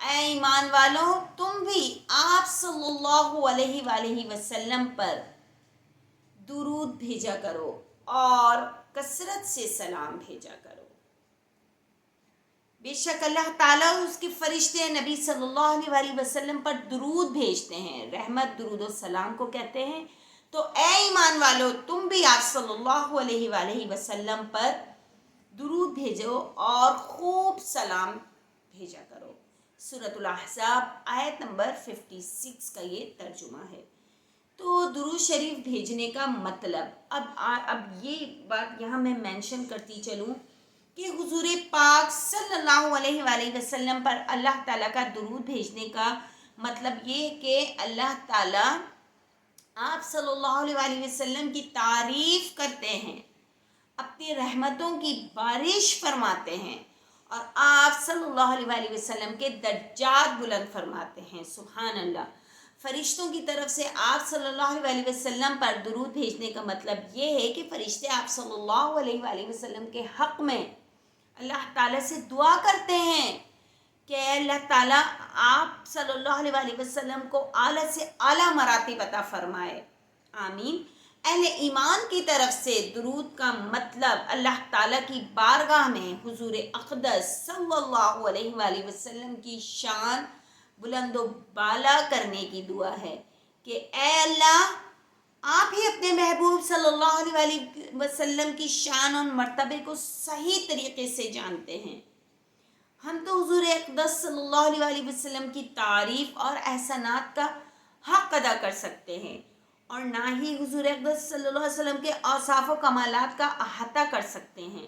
اے ایمان والوں تم بھی آپ صلی اللہ علیہ وآلہ وسلم پر درود بھیجا کرو اور کثرت سے سلام بھیجا کرو۔ بے شک اللہ تعالیٰ اس کے فرشتے نبی صلی اللہ علیہ وآلہ وسلم پر درود بھیجتے ہیں۔ رحمت درود و سلام کو کہتے ہیں۔ تو اے ایمان والو تم بھی آپ صلی اللہ علیہ وآلہ وسلم پر درود بھیجو اور خوب سلام بھیجا کرو۔ سورۃ الاحزاب آیت نمبر 56 کا یہ ترجمہ ہے۔ تو درود شریف بھیجنے کا مطلب اب یہ بات یہاں میں مینشن کرتی چلوں کہ حضور پاک صلی اللہ علیہ وآلہ وسلم پر اللہ تعالیٰ کا درود بھیجنے کا مطلب یہ کہ اللہ تعالیٰ آپ صلی اللہ علیہ وآلہ وسلم کی تعریف کرتے ہیں، اپنی رحمتوں کی بارش فرماتے ہیں اور آپ صلی اللہ علیہ وآلہ وسلم کے درجات بلند فرماتے ہیں۔ سبحان اللہ۔ فرشتوں کی طرف سے آپ صلی اللہ علیہ وآلہ وسلم پر درود بھیجنے کا مطلب یہ ہے کہ فرشتے آپ صلی اللہ علیہ وآلہ وسلم کے حق میں اللہ تعالیٰ سے دعا کرتے ہیں کہ اللہ تعالیٰ آپ صلی اللہ علیہ وآلہ وسلم کو اعلیٰ سے اعلیٰ مراتب عطا فرمائے، آمین۔ اہل ایمان کی طرف سے درود کا مطلب اللہ تعالیٰ کی بارگاہ میں حضور اقدس صلی اللہ علیہ وآلہ وسلم کی شان بلند و بالا کرنے کی دعا ہے کہ اے اللہ آپ ہی اپنے محبوب صلی اللہ علیہ وآلہ وسلم کی شان اور مرتبے کو صحیح طریقے سے جانتے ہیں۔ ہم تو حضور اقدس صلی اللہ علیہ وآلہ وسلم کی تعریف اور احسانات کا حق ادا کر سکتے ہیں اور نہ ہی حضور اقدس صلی اللہ علیہ وسلم کے اوصاف و کمالات کا احاطہ کر سکتے ہیں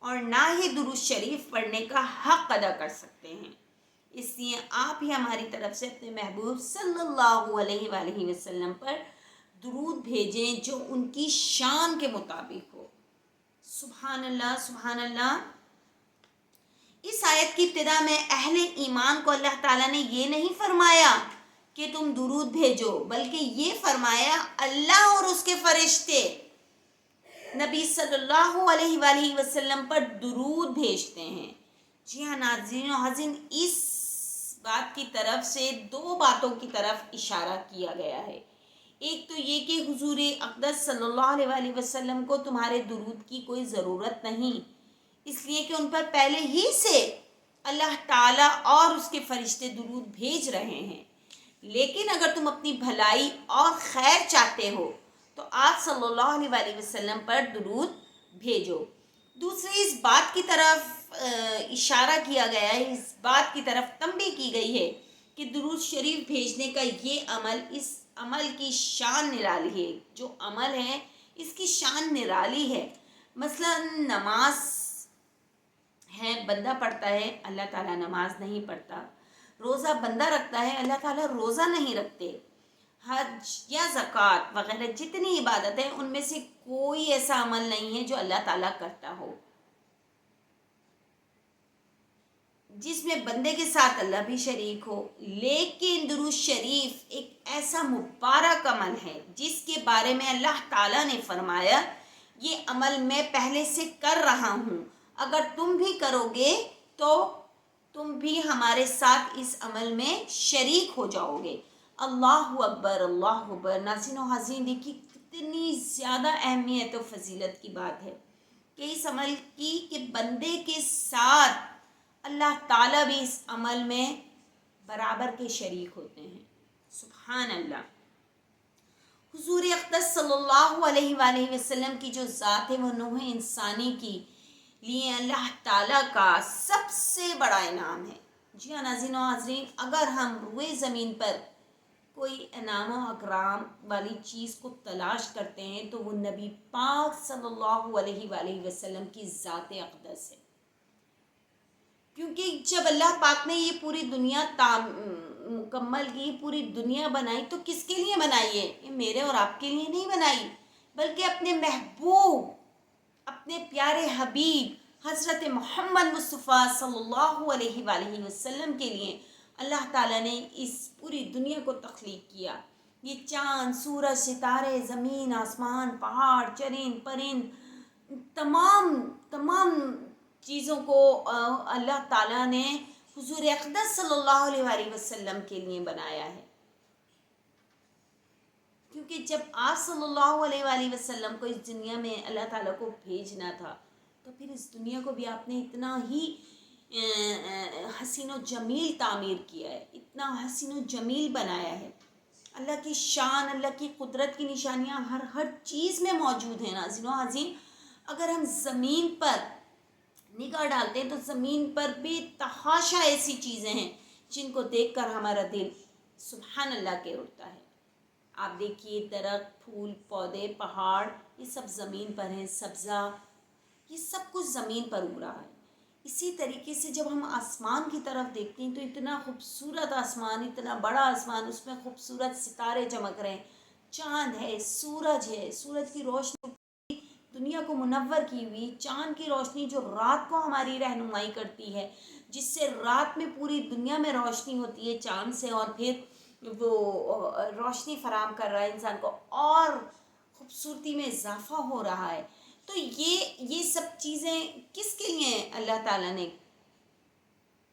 اور نہ ہی درود شریف پڑھنے کا حق ادا کر سکتے ہیں۔ اس لیے آپ ہی ہماری طرف سے اپنے محبوب صلی اللہ علیہ وآلہ وسلم پر درود بھیجیں جو ان کی شان کے مطابق ہو۔ سبحان اللہ، سبحان اللہ۔ اس آیت کی ابتدا میں اہل ایمان کو اللہ تعالیٰ نے یہ نہیں فرمایا کہ تم درود بھیجو، بلکہ یہ فرمایا اللہ اور اس کے فرشتے نبی صلی اللہ علیہ وآلہ وسلم پر درود بھیجتے ہیں۔ جی ہاں ناظرین و حاضرین، اس بات کی طرف سے دو باتوں کی طرف اشارہ کیا گیا ہے۔ ایک تو یہ کہ حضور اقدس صلی اللہ علیہ وآلہ وسلم کو تمہارے درود کی کوئی ضرورت نہیں، اس لیے کہ ان پر پہلے ہی سے اللہ تعالیٰ اور اس کے فرشتے درود بھیج رہے ہیں۔ لیکن اگر تم اپنی بھلائی اور خیر چاہتے ہو تو آپ صلی اللہ علیہ وآلہ وسلم پر درود بھیجو۔ دوسری اس بات کی طرف اشارہ کیا گیا ہے، اس بات کی طرف تنبیہ کی گئی ہے کہ درود شریف بھیجنے کا یہ عمل، اس عمل کی شان نرالی ہے۔ جو عمل ہے اس کی شان نرالی ہے۔ مثلا نماز ہے، بندہ پڑھتا ہے، اللہ تعالیٰ نماز نہیں پڑھتا۔ روزہ بندہ رکھتا ہے، اللہ تعالیٰ روزہ نہیں رکھتے۔ حج یا زکوٰۃ وغیرہ جتنی عبادتیں ان میں سے کوئی ایسا عمل نہیں ہے جو اللہ تعالیٰ کرتا ہو جس میں بندے کے ساتھ اللہ بھی شریک ہو۔ لیکن درود شریف ایک ایسا مبارک عمل ہے جس کے بارے میں اللہ تعالیٰ نے فرمایا یہ عمل میں پہلے سے کر رہا ہوں، اگر تم بھی کرو گے تو تم بھی ہمارے ساتھ اس عمل میں شریک ہو جاؤ گے۔ اللہ اکبر، اللہ اکبر۔ ناظرین و حاضرین دیکھیے کتنی زیادہ اہمیت و فضیلت کی بات ہے کہ اس عمل کی کہ بندے کے ساتھ اللہ تعالیٰ بھی اس عمل میں برابر کے شریک ہوتے ہیں۔ سبحان اللہ۔ حضور اقدس صلی اللہ علیہ وآلہ وسلم کی جو ذات ہے وہ نوح انسانی کی لیے اللہ تعالیٰ کا سب سے بڑا انعام ہے۔ جی ہاں ناظرین و حاضرین، اگر ہم روئے زمین پر کوئی انعام و اکرام والی چیز کو تلاش کرتے ہیں تو وہ نبی پاک صلی اللہ علیہ وآلہ وسلم کی ذات اقدس ہے، کیونکہ جب اللہ پاک نے یہ پوری دنیا مکمل کی، پوری دنیا بنائی تو کس کے لیے بنائی ہے؟ یہ میرے اور آپ کے لیے نہیں بنائی، بلکہ اپنے محبوب، اپنے پیارے حبیب حضرت محمد مصطفیٰ صلی اللہ علیہ وآلہ وسلم کے لیے اللہ تعالیٰ نے اس پوری دنیا کو تخلیق کیا۔ یہ چاند، سورج، ستارے، زمین، آسمان، پہاڑ، چرند پرند، تمام چیزوں کو اللہ تعالیٰ نے حضور اقدس صلی اللہ علیہ وآلہ وسلم کے لیے بنایا ہے، کیونکہ جب آپ صلی اللہ علیہ وآلہ وسلم کو اس دنیا میں اللہ تعالیٰ کو بھیجنا تھا تو پھر اس دنیا کو بھی آپ نے اتنا ہی حسین و جمیل تعمیر کیا ہے، اتنا حسین و جمیل بنایا ہے۔ اللہ کی شان، اللہ کی قدرت کی نشانیاں ہر چیز میں موجود ہیں ناظرین و حاضرین۔ اگر ہم زمین پر نگاہ ڈالتے ہیں تو زمین پر بے تحاشا ایسی چیزیں ہیں جن کو دیکھ کر ہمارا دل سبحان اللہ کے اٹھتا ہے۔ آپ دیکھیے درخت، پھول، پودے، پہاڑ، یہ سب زمین پر ہیں، سبزہ، یہ سب کچھ زمین پر اگ رہا ہے۔ اسی طریقے سے جب ہم آسمان کی طرف دیکھتے ہیں تو اتنا خوبصورت آسمان، اتنا بڑا آسمان، اس میں خوبصورت ستارے چمک رہے ہیں، چاند ہے، سورج کی روشنی دنیا کو منور کی ہوئی، چاند کی روشنی جو رات کو ہماری رہنمائی کرتی ہے، جس سے رات میں پوری دنیا میں روشنی ہوتی ہے چاند سے، اور پھر وہ روشنی فراہم کر رہا ہے انسان کو، اور خوبصورتی میں اضافہ ہو رہا ہے۔ تو یہ سب چیزیں کس کے لیے اللہ تعالیٰ نے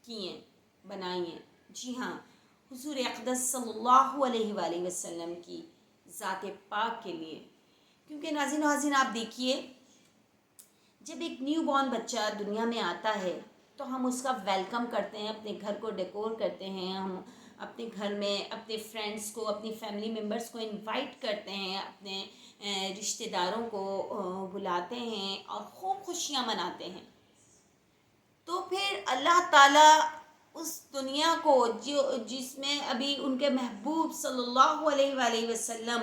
کی ہیں، بنائی ہیں؟ جی ہاں، حضور اقدس صلی اللہ علیہ وآلہ وسلم کی ذات پاک کے لیے۔ کیونکہ ناظرین و حاضرین آپ دیکھیے، جب ایک نیو بورن بچہ دنیا میں آتا ہے تو ہم اس کا ویلکم کرتے ہیں، اپنے گھر کو ڈیکور کرتے ہیں، ہم اپنے گھر میں اپنے فرینڈس کو، اپنی فیملی ممبرس کو انوائٹ کرتے ہیں، اپنے رشتہ داروں کو بلاتے ہیں اور خوب خوشیاں مناتے ہیں۔ تو پھر اللہ تعالیٰ اس دنیا کو جس میں ابھی ان کے محبوب صلی اللہ علیہ وآلہ وسلم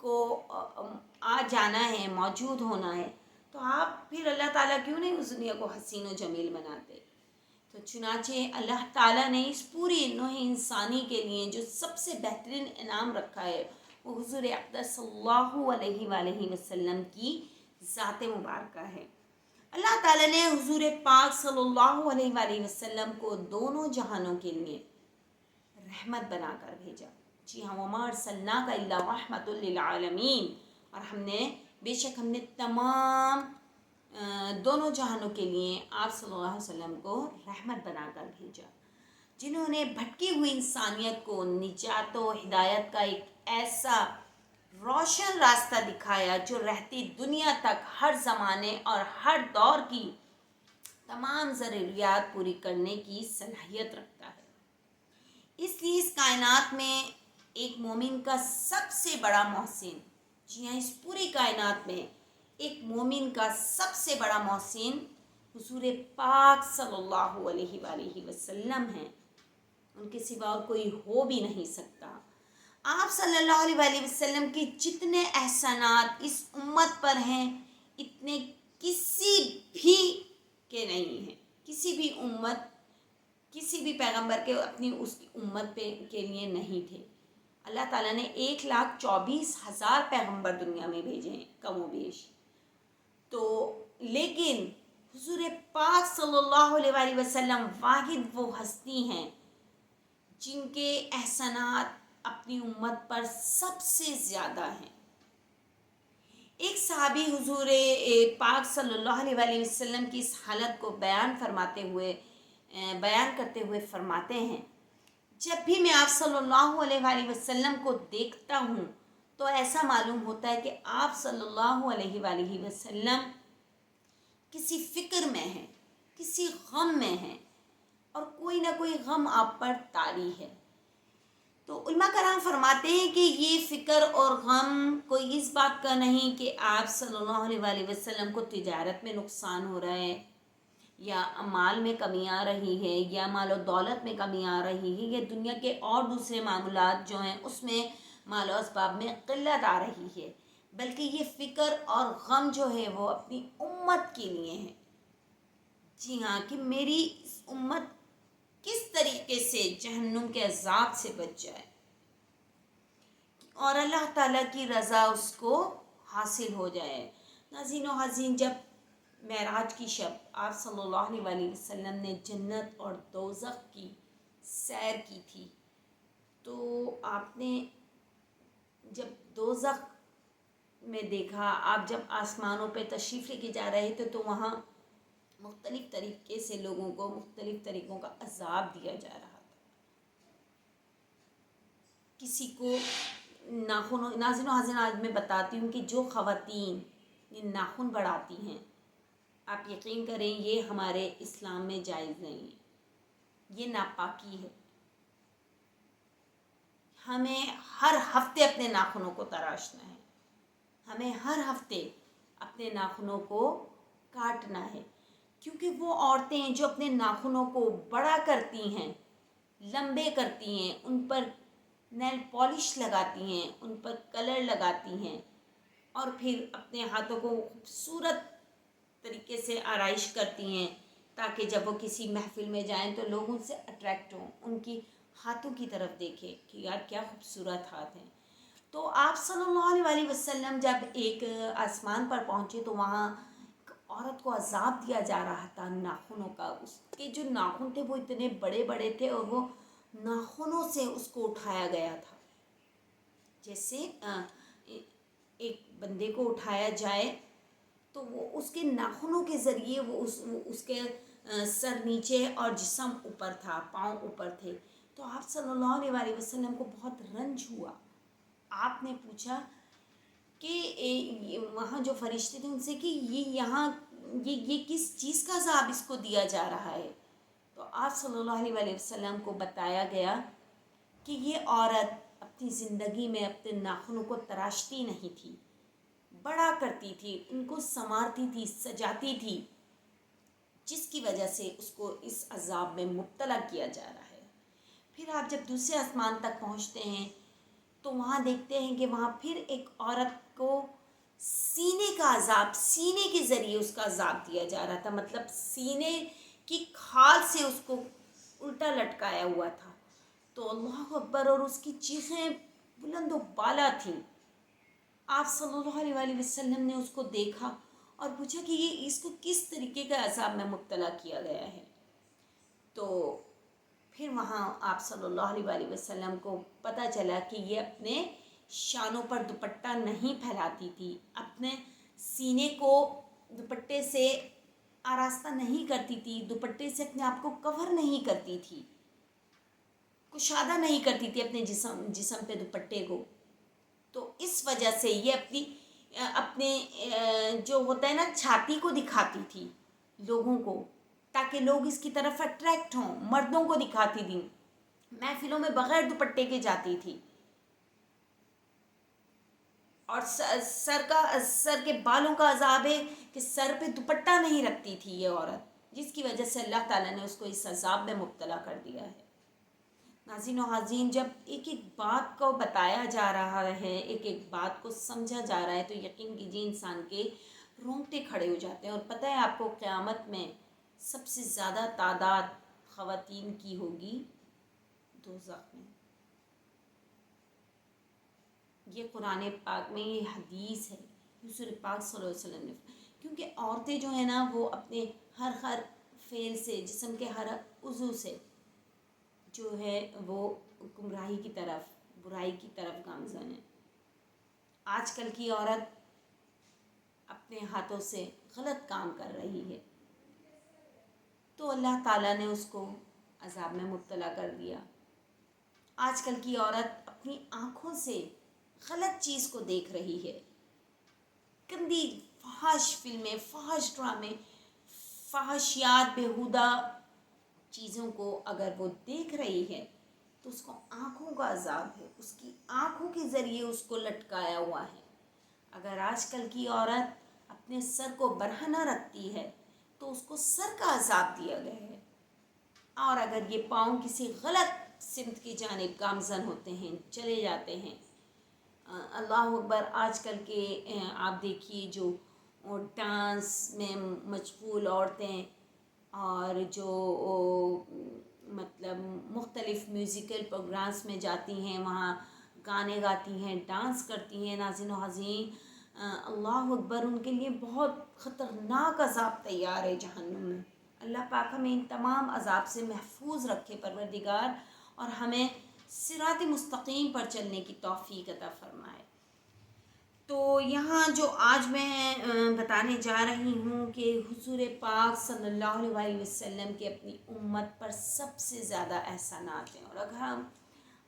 کو آ جانا ہے، موجود ہونا ہے، تو آپ پھر اللہ تعالیٰ کیوں نہیں اس دنیا کو حسین و جمیل بناتے؟ تو چنانچہ اللہ تعالیٰ نے اس پوری نوع انسانی کے لیے جو سب سے بہترین انعام رکھا ہے وہ حضور اقدس صلی اللہ علیہ وآلہ وسلم کی ذات مبارکہ ہے۔ اللہ تعالیٰ نے حضور پاک صلی اللہ علیہ وآلہ وسلم کو دونوں جہانوں کے لیے رحمت بنا کر بھیجا۔ جی ہاں، وَمَا أَرْسَلْنَاكَ إِلَّا رَحْمَةً لِّلْعَالَمِينَ، اور بے شک ہم نے تمام دونوں جہانوں کے لیے آپ صلی اللہ علیہ وسلم کو رحمت بنا کر بھیجا، جنہوں نے بھٹکی ہوئی انسانیت کو نجات و ہدایت کا ایک ایسا روشن راستہ دکھایا جو رہتی دنیا تک ہر زمانے اور ہر دور کی تمام ضروریات پوری کرنے کی صلاحیت رکھتا ہے۔ اس لیے اس کائنات میں ایک مومن کا سب سے بڑا محسن، جی ہاں، اس پوری کائنات میں ایک مومن کا سب سے بڑا محسن حضور پاک صلی اللہ علیہ وآلہ وسلم ہیں، ان کے سوا اور کوئی ہو بھی نہیں سکتا۔ آپ صلی اللہ علیہ وآلہ وسلم کے جتنے احسانات اس امت پر ہیں اتنے کسی بھی کے نہیں ہیں، کسی بھی امت، کسی بھی پیغمبر کے اپنی اس کی امت پہ کے لیے نہیں تھے۔ اللہ تعالیٰ نے 1,24,000 پیغمبر دنیا میں بھیجے ہیں کم و بیش، تو لیکن حضور پاک صلی اللہ علیہ وآلہ وسلم واحد وہ ہستی ہیں جن کے احسانات اپنی امت پر سب سے زیادہ ہیں۔ ایک صحابی حضور پاک صلی اللہ علیہ وآلہ وسلم کی اس حالت کو بیان کرتے ہوئے فرماتے ہیں، جب بھی میں آپ صلی اللہ علیہ وآلہ وسلم کو دیکھتا ہوں تو ایسا معلوم ہوتا ہے کہ آپ صلی اللہ علیہ وآلہ وسلم کسی فکر میں ہیں، کسی غم میں ہیں، اور کوئی نہ کوئی غم آپ پر طاری ہے۔ تو علماء کرام فرماتے ہیں کہ یہ فکر اور غم کوئی اس بات کا نہیں کہ آپ صلی اللہ علیہ وآلہ وسلم کو تجارت میں نقصان ہو رہا ہے، یا مال میں کمی آ رہی ہے، یا مال و دولت میں کمی آ رہی ہے، یا دنیا کے اور دوسرے معاملات جو ہیں اس میں مال و اسباب میں قلت آ رہی ہے، بلکہ یہ فکر اور غم جو ہے وہ اپنی امت کے لیے ہے۔ جی ہاں، کہ میری اس امت کس طریقے سے جہنم کے عذاب سے بچ جائے اور اللہ تعالیٰ کی رضا اس کو حاصل ہو جائے۔ ناظرین و حاضرین، جب معراج کی شب آپ صلی اللہ علیہ وآلہ وسلم نے جنت اور دوزخ کی سیر کی تھی، تو آپ نے جب دوزخ میں دیکھا، آپ جب آسمانوں پہ تشریف لے کے جا رہے تھے تو وہاں مختلف طریقے سے لوگوں کو مختلف طریقوں کا عذاب دیا جا رہا تھا. کسی کو ناخن، ناظرین و حاضرین آج میں بتاتی ہوں کہ جو خواتین یہ ناخن بڑھاتی ہیں، آپ یقین کریں یہ ہمارے اسلام میں جائز نہیں ہے، یہ ناپاکی ہے. ہمیں ہر ہفتے اپنے ناخنوں کو تراشنا ہے، ہمیں ہر ہفتے اپنے ناخنوں کو کاٹنا ہے، کیونکہ وہ عورتیں جو اپنے ناخنوں کو بڑا کرتی ہیں، لمبے کرتی ہیں، ان پر نیل پالش لگاتی ہیں، ان پر کلر لگاتی ہیں، اور پھر اپنے ہاتھوں کو خوبصورت طریقے سے آرائش کرتی ہیں تاکہ جب وہ کسی محفل میں جائیں تو لوگ ان سے اٹریکٹ ہوں، ان کی ہاتھوں کی طرف دیکھیں کہ یار کیا خوبصورت ہاتھ ہیں. تو آپ صلی اللہ علیہ وسلم جب ایک آسمان پر پہنچے تو وہاں ایک عورت کو عذاب دیا جا رہا تھا ناخنوں کا. اس کے جو ناخن تھے وہ اتنے بڑے بڑے تھے اور وہ ناخنوں سے اس کو اٹھایا گیا تھا، جیسے ایک بندے کو اٹھایا جائے تو وہ اس کے ناخنوں کے ذریعے وہ اس کے سر نیچے اور جسم اوپر تھا، پاؤں اوپر تھے. تو آپ صلی اللہ علیہ وسلم کو بہت رنج ہوا. آپ نے پوچھا کہ وہاں جو فرشتے تھے ان سے کہ یہ کس چیز کا عذاب اس کو دیا جا رہا ہے. تو آپ صلی اللہ علیہ وسلم کو بتایا گیا کہ یہ عورت اپنی زندگی میں اپنے ناخنوں کو تراشتی نہیں تھی، بڑا کرتی تھی، ان کو سنوارتی تھی، سجاتی تھی، جس کی وجہ سے اس کو اس عذاب میں مبتلا کیا جا رہا ہے. پھر آپ جب دوسرے آسمان تک پہنچتے ہیں تو وہاں دیکھتے ہیں کہ وہاں پھر ایک عورت کو سینے کا عذاب، سینے کے ذریعے اس کا عذاب دیا جا رہا تھا، مطلب سینے کی کھال سے اس کو الٹا لٹکایا ہوا تھا. تو اللہ اکبر، اور اس کی چیخیں بلند و بالا تھیں. آپ صلی اللہ علیہ وسلم نے اس کو دیکھا اور پوچھا کہ یہ اس کو کس طریقے کا عذاب میں مبتلا کیا گیا ہے. تو پھر وہاں آپ صلی اللہ علیہ وسلم کو پتہ چلا کہ یہ اپنے شانوں پر دوپٹہ نہیں پھیلاتی تھی، اپنے سینے کو دوپٹے سے آراستہ نہیں کرتی تھی، دوپٹے سے اپنے آپ کو کور نہیں کرتی تھی، کشادہ نہیں کرتی تھی اپنے جسم پہ دوپٹے کو. تو اس وجہ سے یہ اپنے جو ہوتا ہے نا چھاتی کو دکھاتی تھی لوگوں کو تاکہ لوگ اس کی طرف اٹریکٹ ہوں. مردوں کو دکھاتی تھی، محفلوں میں بغیر دوپٹے کے جاتی تھی، اور سر کے بالوں کا عذاب ہے کہ سر پہ دوپٹہ نہیں رکھتی تھی یہ عورت، جس کی وجہ سے اللہ تعالیٰ نے اس کو اس عذاب میں مبتلا کر دیا ہے. ناظرین و حاضرین، جب ایک ایک بات کو بتایا جا رہا ہے، ایک ایک بات کو سمجھا جا رہا ہے تو یقین کیجیے انسان کے رونگٹے کھڑے ہو جاتے ہیں. اور پتہ ہے آپ کو قیامت میں سب سے زیادہ تعداد خواتین کی ہوگی دوزخ میں. یہ قرآن پاک میں یہ حدیث ہے رسول پاک صلی اللہ علیہ وسلم نے، کیونکہ عورتیں جو ہیں نا وہ اپنے ہر فعل سے، جسم کے ہر عضو سے جو ہے وہ گمراہی کی طرف، برائی کی طرف گامزن ہے. آج کل کی عورت اپنے ہاتھوں سے غلط کام کر رہی ہے تو اللہ تعالیٰ نے اس کو عذاب میں مبتلا کر دیا. آج کل کی عورت اپنی آنکھوں سے غلط چیز کو دیکھ رہی ہے، گندی فحش فلمیں، فحش ڈرامے، فحشیات، بیہودہ چیزوں کو اگر وہ دیکھ رہی ہے تو اس کو آنکھوں کا عذاب ہے، اس کی آنکھوں کے ذریعے اس کو لٹکایا ہوا ہے. اگر آج کل کی عورت اپنے سر کو برہنہ رکھتی ہے تو اس کو سر کا عذاب دیا گیا ہے. اور اگر یہ پاؤں کسی غلط سمت کی جانب گامزن ہوتے ہیں، چلے جاتے ہیں، اللہ اکبر، آج کل کے آپ دیکھیے جو ڈانس میں مشغول عورتیں اور جو مطلب مختلف میوزیکل پروگرامس میں جاتی ہیں، وہاں گانے گاتی ہیں، ڈانس کرتی ہیں، ناظرین و حاضرین اللہ اکبر، ان کے لیے بہت خطرناک عذاب تیار ہے جہنم میں. اللہ پاک ہمیں ان تمام عذاب سے محفوظ رکھے پروردگار، اور ہمیں صراط مستقیم پر چلنے کی توفیق عطا فرمائے. تو یہاں جو آج میں بتانے جا رہی ہوں کہ حضور پاک صلی اللہ علیہ وسلم کے اپنی امت پر سب سے زیادہ احسانات ہیں، اور اگر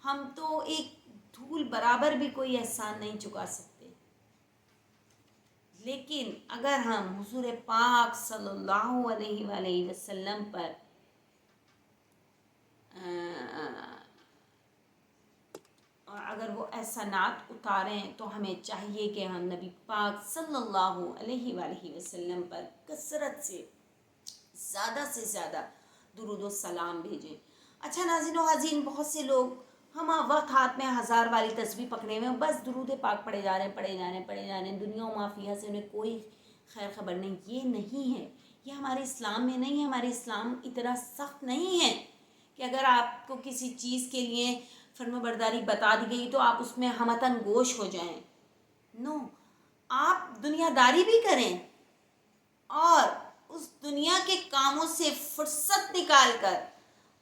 ہم تو ایک دھول برابر بھی کوئی احسان نہیں چکا سکتے، لیکن اگر ہم حضور پاک صلی اللہ علیہ وآلہ وسلم پر اور اگر وہ احسانات اتاریں تو ہمیں چاہیے کہ ہم نبی پاک صلی اللہ علیہ وآلہ وسلم پر کثرت سے زیادہ درود و سلام بھیجیں۔ اچھا ناظرین و حاضرین، بہت سے لوگ ہم وقت ہاتھ میں 1000 والی تسبیح پکڑے ہوئے ہیں، بس درود پاک پڑھے جا رہے ہیں، دنیا و مافیہ سے انہیں کوئی خیر خبر نہیں۔ یہ نہیں ہے، یہ ہمارے اسلام میں نہیں ہے۔ ہمارے اسلام اتنا سخت نہیں ہے کہ اگر آپ کو کسی چیز کے لیے فرما برداری بتا دی گئی تو آپ اس میں ہمتاً گوش ہو جائیں۔ نو، آپ دنیا داری بھی کریں اور اس دنیا کے کاموں سے فرصت نکال کر،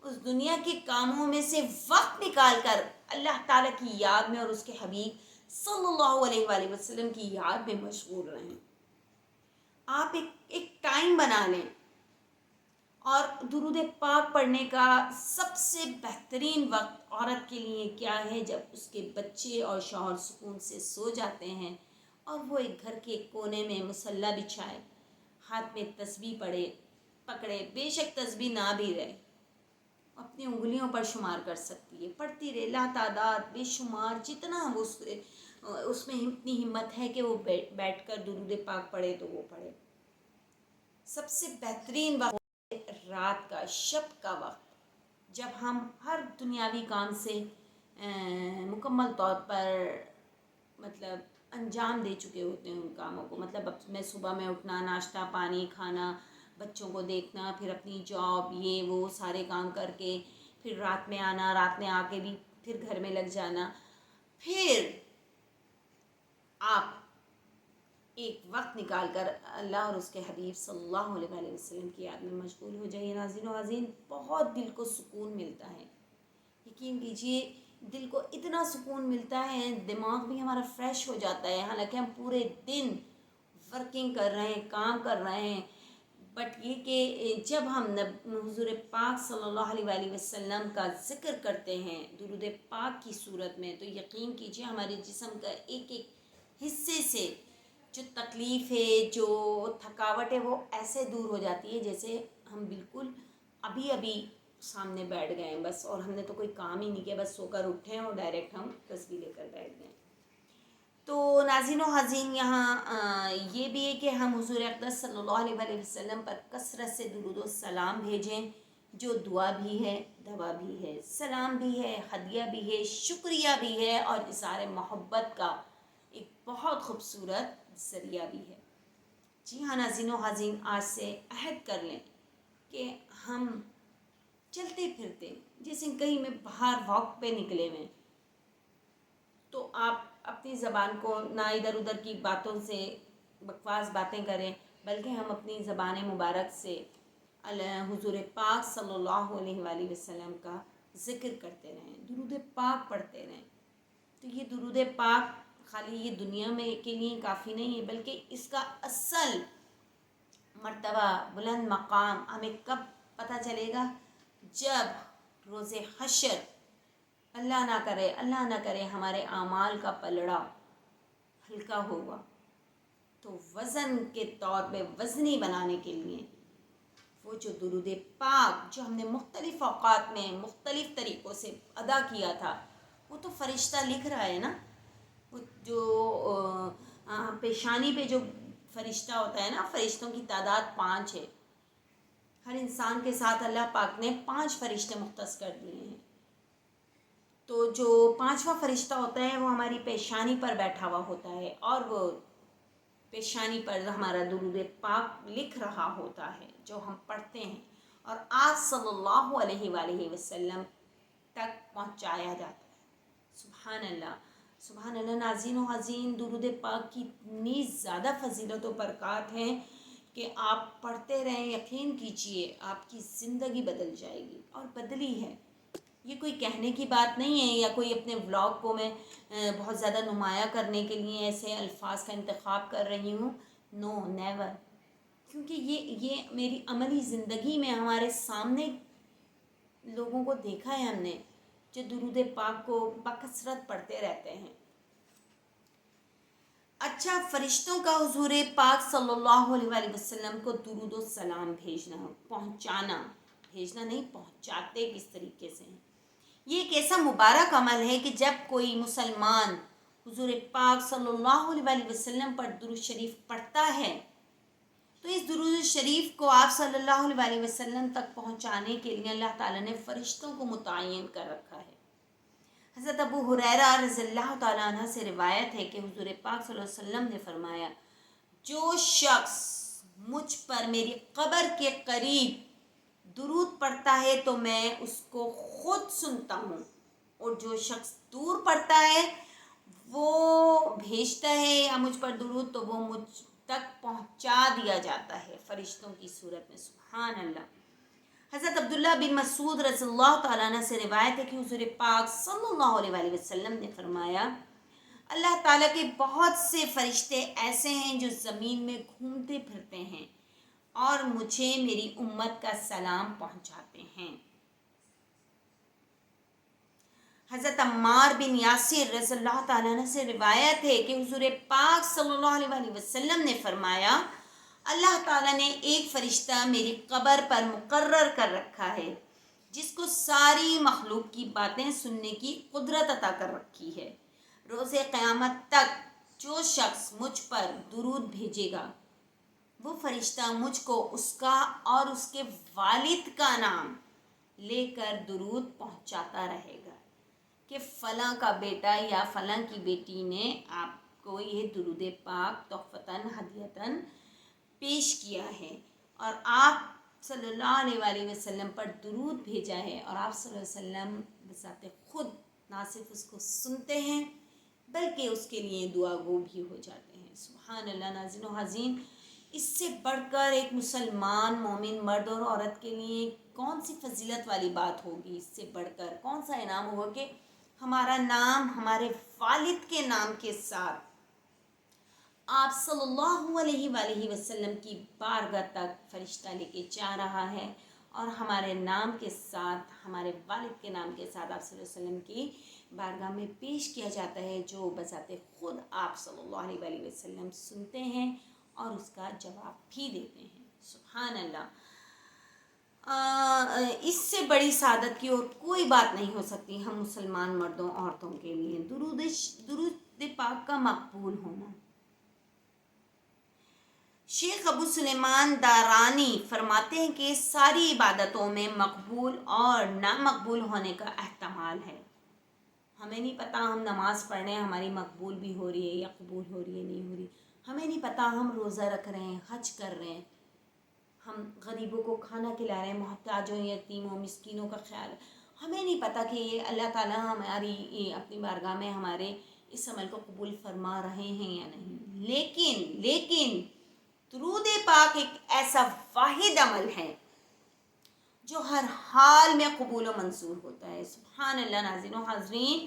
اس دنیا کے کاموں میں سے وقت نکال کر اللہ تعالیٰ کی یاد میں اور اس کے حبیب صلی اللہ علیہ وآلہ وسلم کی یاد میں مشغول رہیں۔ آپ ایک ٹائم بنا لیں، اور درود پاک پڑھنے کا سب سے بہترین وقت عورت کے لیے کیا ہے؟ جب اس کے بچے اور شوہر سکون سے سو جاتے ہیں اور وہ ایک گھر کے کونے میں مصلی بچھائے، ہاتھ میں تسبیح پکڑے، بے شک تسبیح نہ بھی رہے، اپنی انگلیوں پر شمار کر سکتی ہے، پڑھتی رہے، لا تعداد بے شمار، جتنا اس میں اتنی ہمت ہے کہ وہ بیٹھ کر درود پاک پڑھے تو وہ پڑھے۔ سب سے بہترین وقت رات کا، شب کا وقت، جب ہم ہر دنیاوی کام سے مکمل طور پر انجام دے چکے ہوتے ہیں ان کاموں کو، اب میں صبح میں اٹھنا، ناشتہ پانی کھانا، بچوں کو دیکھنا، پھر اپنی جاب یہ وہ سارے کام کر کے پھر رات میں آنا، رات میں آ کے بھی پھر گھر میں لگ جانا، پھر آپ ایک وقت نکال کر اللہ اور اس کے حبیب صلی اللہ علیہ وآلہ وسلم کی یاد میں مشغول ہو جائیے۔ ناظرین و حاضرین، بہت دل کو سکون ملتا ہے، یقین کیجئے دل کو اتنا سکون ملتا ہے، دماغ بھی ہمارا فریش ہو جاتا ہے، حالانکہ ہم پورے دن ورکنگ کر رہے ہیں، کام کر رہے ہیں، بٹ یہ کہ جب ہم حضور پاک صلی اللہ علیہ وآلہ وسلم کا ذکر کرتے ہیں درود پاک کی صورت میں، تو یقین کیجئے ہمارے جسم کا ایک حصے سے جو تکلیف ہے، جو تھکاوٹ ہے، وہ ایسے دور ہو جاتی ہے جیسے ہم بالکل ابھی سامنے بیٹھ گئے ہیں بس، اور ہم نے تو کوئی کام ہی نہیں کیا، بس سو کر اٹھے ہیں اور ڈائریکٹ ہم تسبیح لے کر بیٹھ گئے۔ تو ناظرین و حاضرین، یہاں یہ بھی ہے کہ ہم حضور اقدس صلی اللہ علیہ وآلہ وسلم پر کثرت سے درود و سلام بھیجیں، جو دعا بھی ہے، دوا بھی ہے، سلام بھی ہے، ہدیہ بھی ہے، شکریہ بھی ہے، اور اظہار محبت کا ایک بہت خوبصورت ذریعہ بھی ہے۔ جی ہاں ناظرین و حاضرین، آج سے عہد کر لیں کہ ہم چلتے پھرتے جیسے کہیں میں باہر واک پہ نکلے ہوئے، تو آپ اپنی زبان کو نہ ادھر ادھر کی باتوں سے بکواس باتیں کریں، بلکہ ہم اپنی زبان مبارک سے حضور پاک صلی اللہ علیہ وآلہ وسلم کا ذکر کرتے رہیں، درود پاک پڑھتے رہیں۔ تو یہ درود پاک خالی یہ دنیا میں کے لیے کافی نہیں ہے، بلکہ اس کا اصل مرتبہ، بلند مقام ہمیں کب پتہ چلے گا؟ جب روز حشر اللہ نہ کرے ہمارے اعمال کا پلڑا ہلکا ہوگا، تو وزن کے طور پہ وزنی بنانے کے لیے وہ جو درود پاک جو ہم نے مختلف اوقات میں مختلف طریقوں سے ادا کیا تھا، وہ تو فرشتہ لکھ رہا ہے نا، وہ جو پیشانی پہ جو فرشتہ ہوتا ہے نا، فرشتوں کی تعداد 5 ہے، ہر انسان کے ساتھ اللہ پاک نے 5 فرشتے مختص کر دیے ہیں۔ تو جو 5واں فرشتہ ہوتا ہے وہ ہماری پیشانی پر بیٹھا ہوا ہوتا ہے، اور وہ پیشانی پر ہمارا درود پاک لکھ رہا ہوتا ہے جو ہم پڑھتے ہیں، اور آپ صلی اللہ علیہ وآلہ وسلم تک پہنچایا جاتا ہے۔ سبحان اللہ، سبحان اللہ۔ ناظرین و حاضرین، درود پاک کی اتنی زیادہ فضیلت و برکات ہیں کہ آپ پڑھتے رہیں، یقین کیجئے آپ کی زندگی بدل جائے گی، اور بدلی ہے۔ یہ کوئی کہنے کی بات نہیں ہے یا کوئی اپنے ولاگ کو میں بہت زیادہ نمایاں کرنے کے لیے ایسے الفاظ کا انتخاب کر رہی ہوں. نو نیور. کیونکہ یہ میری عملی زندگی میں ہمارے سامنے لوگوں کو دیکھا ہے ہم نے جو درود پاک کو بکثرت پڑھتے رہتے ہیں. اچھا، فرشتوں کا حضور پاک صلی اللہ علیہ وآلہ وسلم کو درود و سلام بھیجنا، پہنچانا، بھیجنا نہیں پہنچاتے کس طریقے سے ہیں. یہ ایک ایسا مبارک عمل ہے کہ جب کوئی مسلمان حضور پاک صلی اللہ علیہ وآلہ وسلم پر درود شریف پڑھتا ہے تو اس درود شریف کو آپ صلی اللہ علیہ وآلہ وسلم تک پہنچانے کے لیے اللہ تعالیٰ نے فرشتوں کو متعین کر رکھا ہے. حضرت ابو ہریرہ رضی اللہ تعالیٰ عنہ سے روایت ہے کہ حضور پاک صلی اللہ علیہ وسلم نے فرمایا، جو شخص مجھ پر میری قبر کے قریب درود پڑھتا ہے تو میں اس کو خود سنتا ہوں، اور جو شخص دور پڑھتا ہے وہ بھیجتا ہے یا مجھ پر درود تو وہ مجھ تک پہنچا دیا جاتا ہے فرشتوں کی صورت میں. سبحان اللہ. حضرت عبداللہ بن مسعود رضی اللہ تعالیٰ عنہ سے روایت ہے کہ حضور پاک صلی اللہ علیہ وآلہ وسلم نے فرمایا، اللہ تعالیٰ کے بہت سے فرشتے ایسے ہیں جو زمین میں گھومتے پھرتے ہیں اور مجھے میری امت کا سلام پہنچاتے ہیں. حضرت عمار بن یاسر رضی اللہ تعالیٰ عنہ سے روایت ہے کہ حضور پاک صلی اللہ علیہ وآلہ وسلم نے فرمایا، اللہ تعالیٰ نے ایک فرشتہ میری قبر پر مقرر کر رکھا ہے جس کو ساری مخلوق کی باتیں سننے کی قدرت عطا کر رکھی ہے. روز قیامت تک جو شخص مجھ پر درود بھیجے گا وہ فرشتہ مجھ کو اس کا اور اس کے والد کا نام لے کر درود پہنچاتا رہے گا کہ فلاں کا بیٹا یا فلاں کی بیٹی نے آپ کو یہ درود پاک تحفتاً ہدیتاً پیش کیا ہے اور آپ صلی اللہ علیہ وآلہ وسلم پر درود بھیجا ہے، اور آپ صلی اللہ علیہ وسلم بذات خود نہ صرف اس کو سنتے ہیں بلکہ اس کے لیے دعا گو بھی ہو جاتے ہیں. سبحان اللہ. ناظرین و حاضرین، اس سے بڑھ کر ایک مسلمان مومن مرد اور عورت کے لیے کون سی فضیلت والی بات ہوگی؟ اس سے بڑھ کر کون سا انعام ہوگا کہ ہمارا نام ہمارے والد کے نام کے ساتھ آپ صلی اللہ علیہ وآلہ وسلم کی بارگاہ تک فرشتہ لے کے جا رہا ہے، اور ہمارے نام کے ساتھ، ہمارے والد کے نام کے ساتھ آپ صلی اللہ علیہ وسلم کی بارگاہ میں پیش کیا جاتا ہے، جو بذات خود آپ صلی اللہ علیہ وآلہ وسلم سنتے ہیں اور اس کا جواب بھی دیتے ہیں. سبحان اللہ. اس سے بڑی سعادت کی اور کوئی بات نہیں ہو سکتی ہم مسلمان مردوں عورتوں کے لیے. درود پاک کا مقبول ہونا. شیخ ابو سلیمان دارانی فرماتے ہیں کہ ساری عبادتوں میں مقبول اور نامقبول ہونے کا احتمال ہے. ہمیں نہیں پتہ ہم نماز پڑھ رہے ہیں ہماری مقبول بھی ہو رہی ہے یا قبول ہو رہی ہے نہیں ہو رہی. ہمیں نہیں پتہ ہم روزہ رکھ رہے ہیں، حج کر رہے ہیں، ہم غریبوں کو کھانا کھلا رہے ہیں، محتاجوں یتیموں مسکینوں کا خیال. ہمیں نہیں پتہ کہ یہ اللہ تعالیٰ ہماری اپنی بارگاہ میں ہمارے اس عمل کو قبول فرما رہے ہیں یا نہیں. لیکن درود پاک ایک ایسا واحد عمل ہے جو ہر حال میں قبول و منظور ہوتا ہے. سبحان اللہ. ناظرین و حاضرین،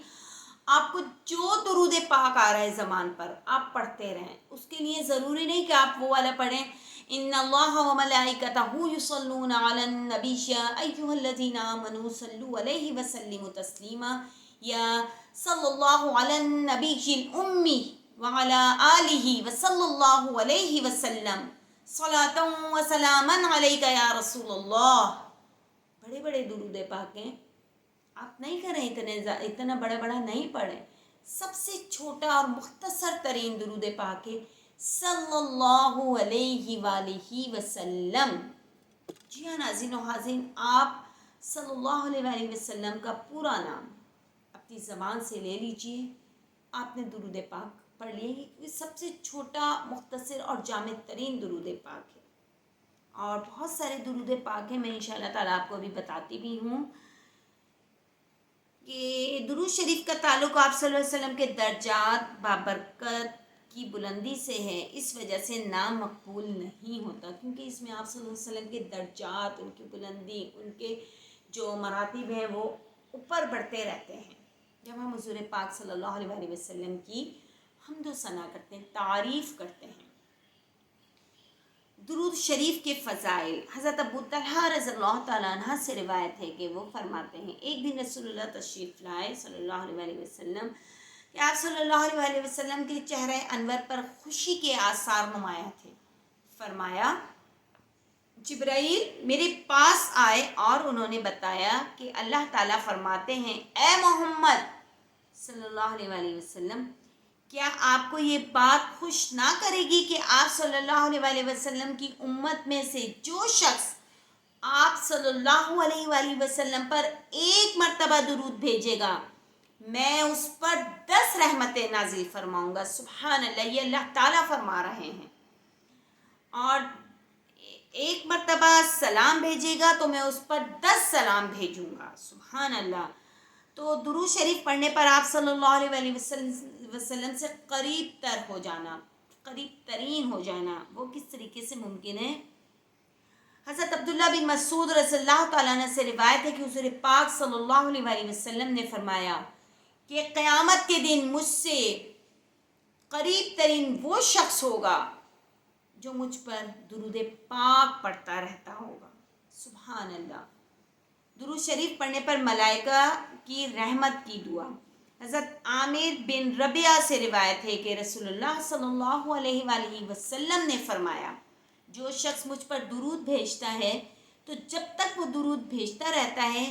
آپ کو جو درود پاک آ رہا ہے زبان پر آپ پڑھتے رہیں. اس کے لیے ضروری نہیں کہ آپ وہ والا پڑھیں ان اللہ و ملائکتہ یصلون علی النبی ایھا الذین آمنوا صلوا علیہ وسلموا تسلیما یا صلی اللہ علی النبی الامی وعلی آلہ وصلی اللہ علیہ وسلم صلاۃ و سلاما علیک یا رسول اللہ. بڑے بڑے درود پاک ہیں، آپ نہیں کریں، اتنا بڑا نہیں پڑھیں. سب سے چھوٹا اور مختصر ترین درود پاک ہے صلی اللہ علیہ وآلہ وسلم. جی ہاں ناظرین و حاضرین، آپ صلی اللہ علیہ وآلہ وسلم کا پورا نام اپنی زبان سے لے لیجئے. آپ نے درود پاک پڑھ لیے. یہ سب سے چھوٹا، مختصر اور جامع ترین درود پاک ہے. اور بہت سارے درود پاک ہیں، میں انشاءاللہ تعالیٰ آپ کو ابھی بتاتی بھی ہوں کہ درود شریف کا تعلق آپ صلی اللہ علیہ وسلم کے درجات بابرکت کی بلندی سے ہے. اس وجہ سے نام مقبول نہیں ہوتا، کیونکہ اس میں آپ صلی اللہ علیہ وسلم کے درجات، ان کی بلندی، ان کے جو مراتب ہیں وہ اوپر بڑھتے رہتے ہیں جب ہم حضور پاک صلی اللہ علیہ وسلم کی حمد و ثنا کرتے ہیں، تعریف کرتے ہیں۔ درود شریف کے فضائل، حضرت ابو طلحہ رضی اللہ تعالیٰ عنہ سے روایت ہے کہ وہ فرماتے ہیں ایک دن رسول اللہ تشریف لائے صلی اللہ علیہ وسلم کہ آپ صلی اللہ علیہ وسلم کے چہرہ انور پر خوشی کے آثار نمایاں تھے۔ فرمایا جبرائیل میرے پاس آئے اور انہوں نے بتایا کہ اللہ تعالیٰ فرماتے ہیں اے محمد صلی اللہ علیہ وسلم، کیا آپ کو یہ بات خوش نہ کرے گی کہ آپ صلی اللہ علیہ وسلم کی امت میں سے جو شخص آپ صلی اللہ علیہ وسلم پر ایک مرتبہ درود بھیجے گا میں اس پر 10 رحمتیں نازل فرماؤں گا۔ سبحان اللہ، یہ اللہ تعالیٰ فرما رہے ہیں۔ اور ایک مرتبہ سلام بھیجے گا تو میں اس پر 10 سلام بھیجوں گا۔ سبحان اللہ۔ تو درود شریف پڑھنے پر آپ صلی اللہ علیہ وسلم سے قریب تر ہو جانا، قریب ترین ہو جانا، وہ کس طریقے سے ممکن ہے؟ حضرت عبداللہ بن مسعود رضی اللہ تعالیٰ عنہ سے روایت ہے کہ حضور پاک صلی اللہ علیہ وسلم نے فرمایا کہ قیامت کے دن مجھ سے قریب ترین وہ شخص ہوگا جو مجھ پر درود پاک پڑھتا رہتا ہوگا۔ سبحان اللہ۔ درود شریف پڑھنے پر ملائکہ کی رحمت کی دعا، حضرت عامر بن ربیعہ سے روایت ہے کہ رسول اللہ صلی اللہ علیہ وسلم نے فرمایا جو شخص مجھ پر درود بھیجتا ہے تو جب تک وہ درود بھیجتا رہتا ہے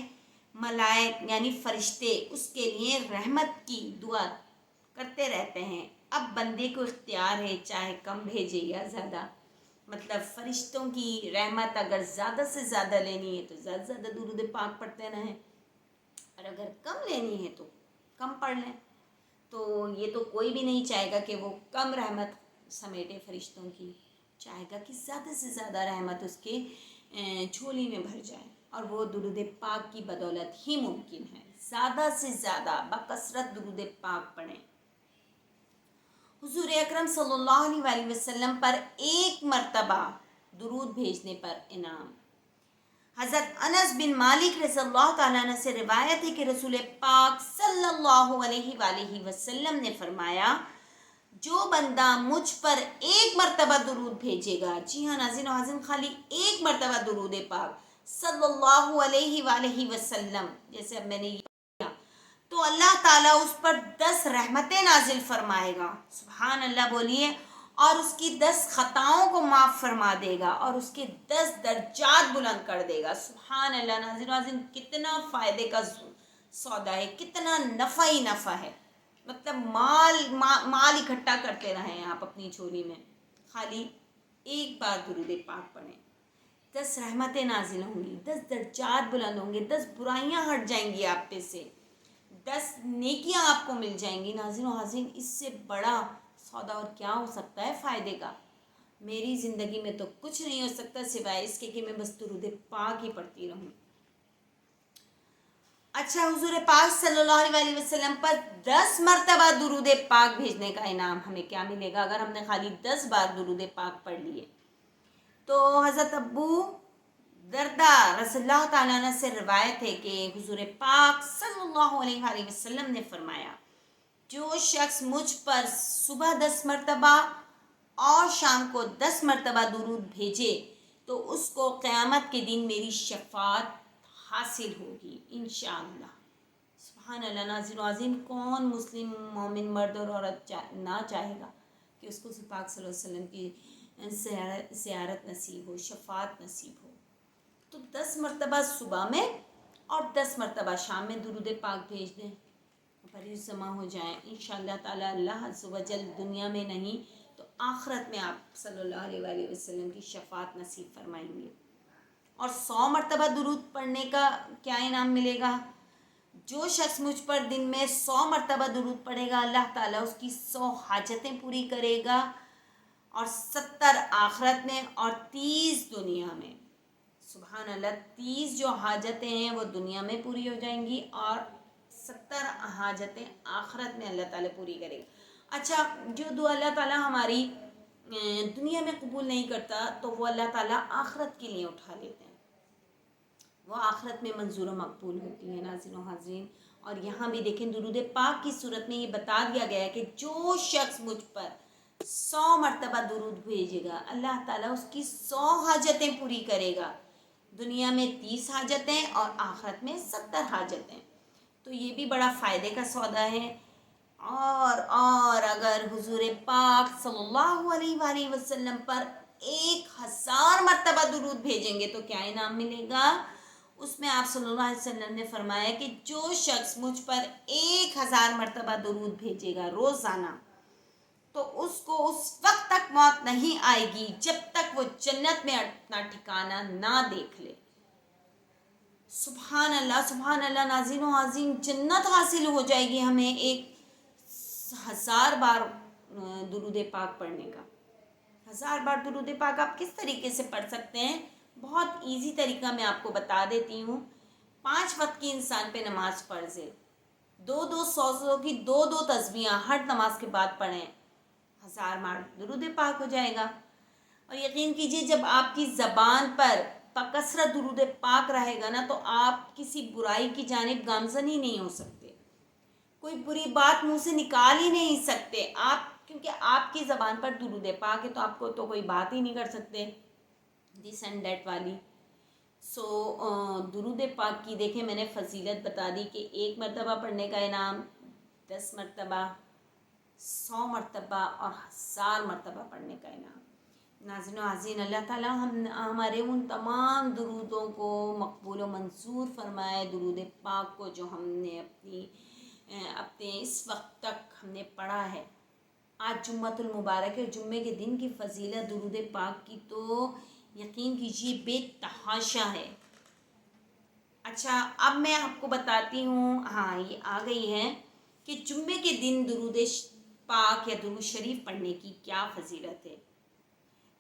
ملائک یعنی فرشتے اس کے لیے رحمت کی دعا کرتے رہتے ہیں۔ اب بندے کو اختیار ہے چاہے کم بھیجے یا زیادہ، مطلب فرشتوں کی رحمت اگر زیادہ سے زیادہ لینی ہے تو زیادہ سے زیادہ درود پاک پڑھتے رہیں، اور اگر کم لینی ہے تو کم پڑھ لیں۔ تو یہ تو کوئی بھی نہیں چاہے گا کہ وہ کم رحمت سمیٹے فرشتوں کی، چاہے گا کہ زیادہ سے زیادہ رحمت اس کے جھولی میں بھر جائے، اور وہ درود پاک کی بدولت ہی ممکن ہے۔ زیادہ سے زیادہ بکثرت درود پاک پڑھیں۔ حضور اکرم صلی اللہ علیہ وسلم پر ایک مرتبہ درود بھیجنے پر انعام، حضرت انس بن مالک رضی اللہ تعالیٰ عنہ سے روایت ہے کہ رسول پاک صلی اللہ علیہ وسلم نے فرمایا جو بندہ مجھ پر ایک مرتبہ درود بھیجے گا، جی ہاں ناظرین و حاضرین، خالی ایک مرتبہ درود پاک صلی اللہ علیہ وسلم، جیسے اب میں نے تو اللہ تعالیٰ اس پر 10 رحمتیں نازل فرمائے گا۔ سبحان اللہ بولیے، اور اس کی 10 خطاؤں کو معاف فرما دے گا اور اس کے 10 درجات بلند کر دے گا۔ سبحان اللہ ناظرین ناظرین، کتنا فائدے کا سودا ہے، کتنا نفع ہی نفع ہے۔ مطلب مال اکٹھا کرتے رہیں آپ اپنی جھولی میں، خالی ایک بار درود پاک پڑھیں، 10 رحمتیں نازل ہوں گی، 10 درجات بلند ہوں گے، 10 برائیاں ہٹ جائیں گی آپ پہ سے، 10 نیکیاں آپ کو مل جائیں گی۔ ناظرین و حاضرین، اس سے بڑا سودا اور کیا ہو سکتا ہے فائدے کا؟ میری زندگی میں تو کچھ نہیں ہو سکتا سوائے اس کے کہ میں بس درود پاک ہی پڑھتی رہوں۔ اچھا، حضور پاک صلی اللہ علیہ وسلم پر 10 مرتبہ درود پاک بھیجنے کا انعام ہمیں کیا ملے گا اگر ہم نے خالی 10 بار درود پاک پڑھ لیے؟ تو حضرت ابو دردہ رضی اللہ تعالیٰ عنہ سے روایت ہے کہ حضور پاک صلی اللہ علیہ وسلم نے فرمایا جو شخص مجھ پر صبح 10 مرتبہ اور شام کو 10 مرتبہ درود بھیجے تو اس کو قیامت کے دن میری شفاعت حاصل ہوگی انشاءاللہ۔ سبحان اللہ ناظرین و عظیم، کون مسلم مومن مرد اور عورت نہ چاہے گا کہ اس کو پاک صلی اللہ علیہ وسلم کی زیارت نصیب ہو، شفاعت نصیب ہو؟ تو 10 مرتبہ صبح میں اور 10 مرتبہ شام میں درود پاک بھیج دیں، مریض جمع ہو جائیں انشاءاللہ تعالی۔ اللہ عز و جل دنیا میں نہیں تو آخرت میں آپ صلی اللہ علیہ وسلم کی شفاعت نصیب فرمائیں گے۔ اور 100 مرتبہ درود پڑھنے کا کیا انعام ملے گا؟ جو شخص مجھ پر دن میں 100 مرتبہ درود پڑھے گا اللہ تعالیٰ اس کی 100 حاجتیں پوری کرے گا، اور 70 آخرت میں اور 30 دنیا میں۔ سبحان اللہ، 30 جو حاجتیں ہیں وہ دنیا میں پوری ہو جائیں گی اور 70 حاجتیں آخرت میں اللہ تعالیٰ پوری کرے گا۔ اچھا، جو دعا اللہ تعالیٰ ہماری دنیا میں قبول نہیں کرتا تو وہ اللہ تعالیٰ آخرت کے لیے اٹھا لیتے ہیں۔ وہ آخرت میں منظور و مقبول ہوتی ہیں ناظرین و حاضرین۔ اور یہاں بھی دیکھیں درود پاک کی صورت میں یہ بتا دیا گیا ہے کہ جو شخص مجھ پر 100 مرتبہ درود بھیجے گا اللہ تعالیٰ اس کی 100 حاجتیں پوری کرے گا، دنیا میں 30 حاجتیں اور آخرت میں 70 حاجتیں۔ تو یہ بھی بڑا فائدے کا سودا ہے۔ اور اگر حضور پاک صلی اللہ علیہ وآلہ وسلم پر 1000 مرتبہ درود بھیجیں گے تو کیا انعام ملے گا؟ اس میں آپ صلی اللہ علیہ وسلم نے فرمایا کہ جو شخص مجھ پر 1000 مرتبہ درود بھیجے گا روزانہ تو اس کو اس وقت تک موت نہیں آئے گی جب تک وہ جنت میں اپنا ٹھکانہ نہ دیکھ لے۔ سبحان اللہ ناظرین و عظیم، جنت حاصل ہو جائے گی ہمیں 1000 بار درود پاک پڑھنے کا۔ 1000 بار درود پاک آپ کس طریقے سے پڑھ سکتے ہیں؟ بہت ایزی طریقہ میں آپ کو بتا دیتی ہوں۔ 5 وقت کی انسان پہ نماز فرض ہے، 100 کی 2 تسبیحاں ہر نماز کے بعد پڑھیں، 1000 بار درود پاک ہو جائے گا۔ اور یقین کیجئے جب آپ کی زبان پر بکثرت درود پاک رہے گا نا تو آپ کسی برائی کی جانب گامزن ہی نہیں ہو سکتے، کوئی بری بات منہ سے نکال ہی نہیں سکتے آپ، کیونکہ آپ کی زبان پر درود پاک ہے تو آپ کو تو کوئی بات ہی نہیں کر سکتے دس اینڈ دیٹ والی۔ درود پاک کی دیکھیں میں نے فضیلت بتا دی کہ 1 مرتبہ پڑھنے کا انعام، 10 مرتبہ، 100 مرتبہ اور 1000 مرتبہ پڑھنے کا انعام۔ ناظرین و عزیز، اللہ تعالیٰ ہمارے ان تمام درودوں کو مقبول و منظور فرمائے، درود پاک کو جو ہم نے اپنے اس وقت تک ہم نے پڑھا ہے۔ آج جمعۃ المبارک ہے، جمعے کے دن کی فضیلت درود پاک کی تو یقین کیجیے بے تحاشا ہے۔ اچھا اب میں آپ کو بتاتی ہوں، ہاں یہ آ گئی ہے کہ جمعے کے دن درود پاک یا درود شریف پڑھنے کی کیا فضیلت ہے۔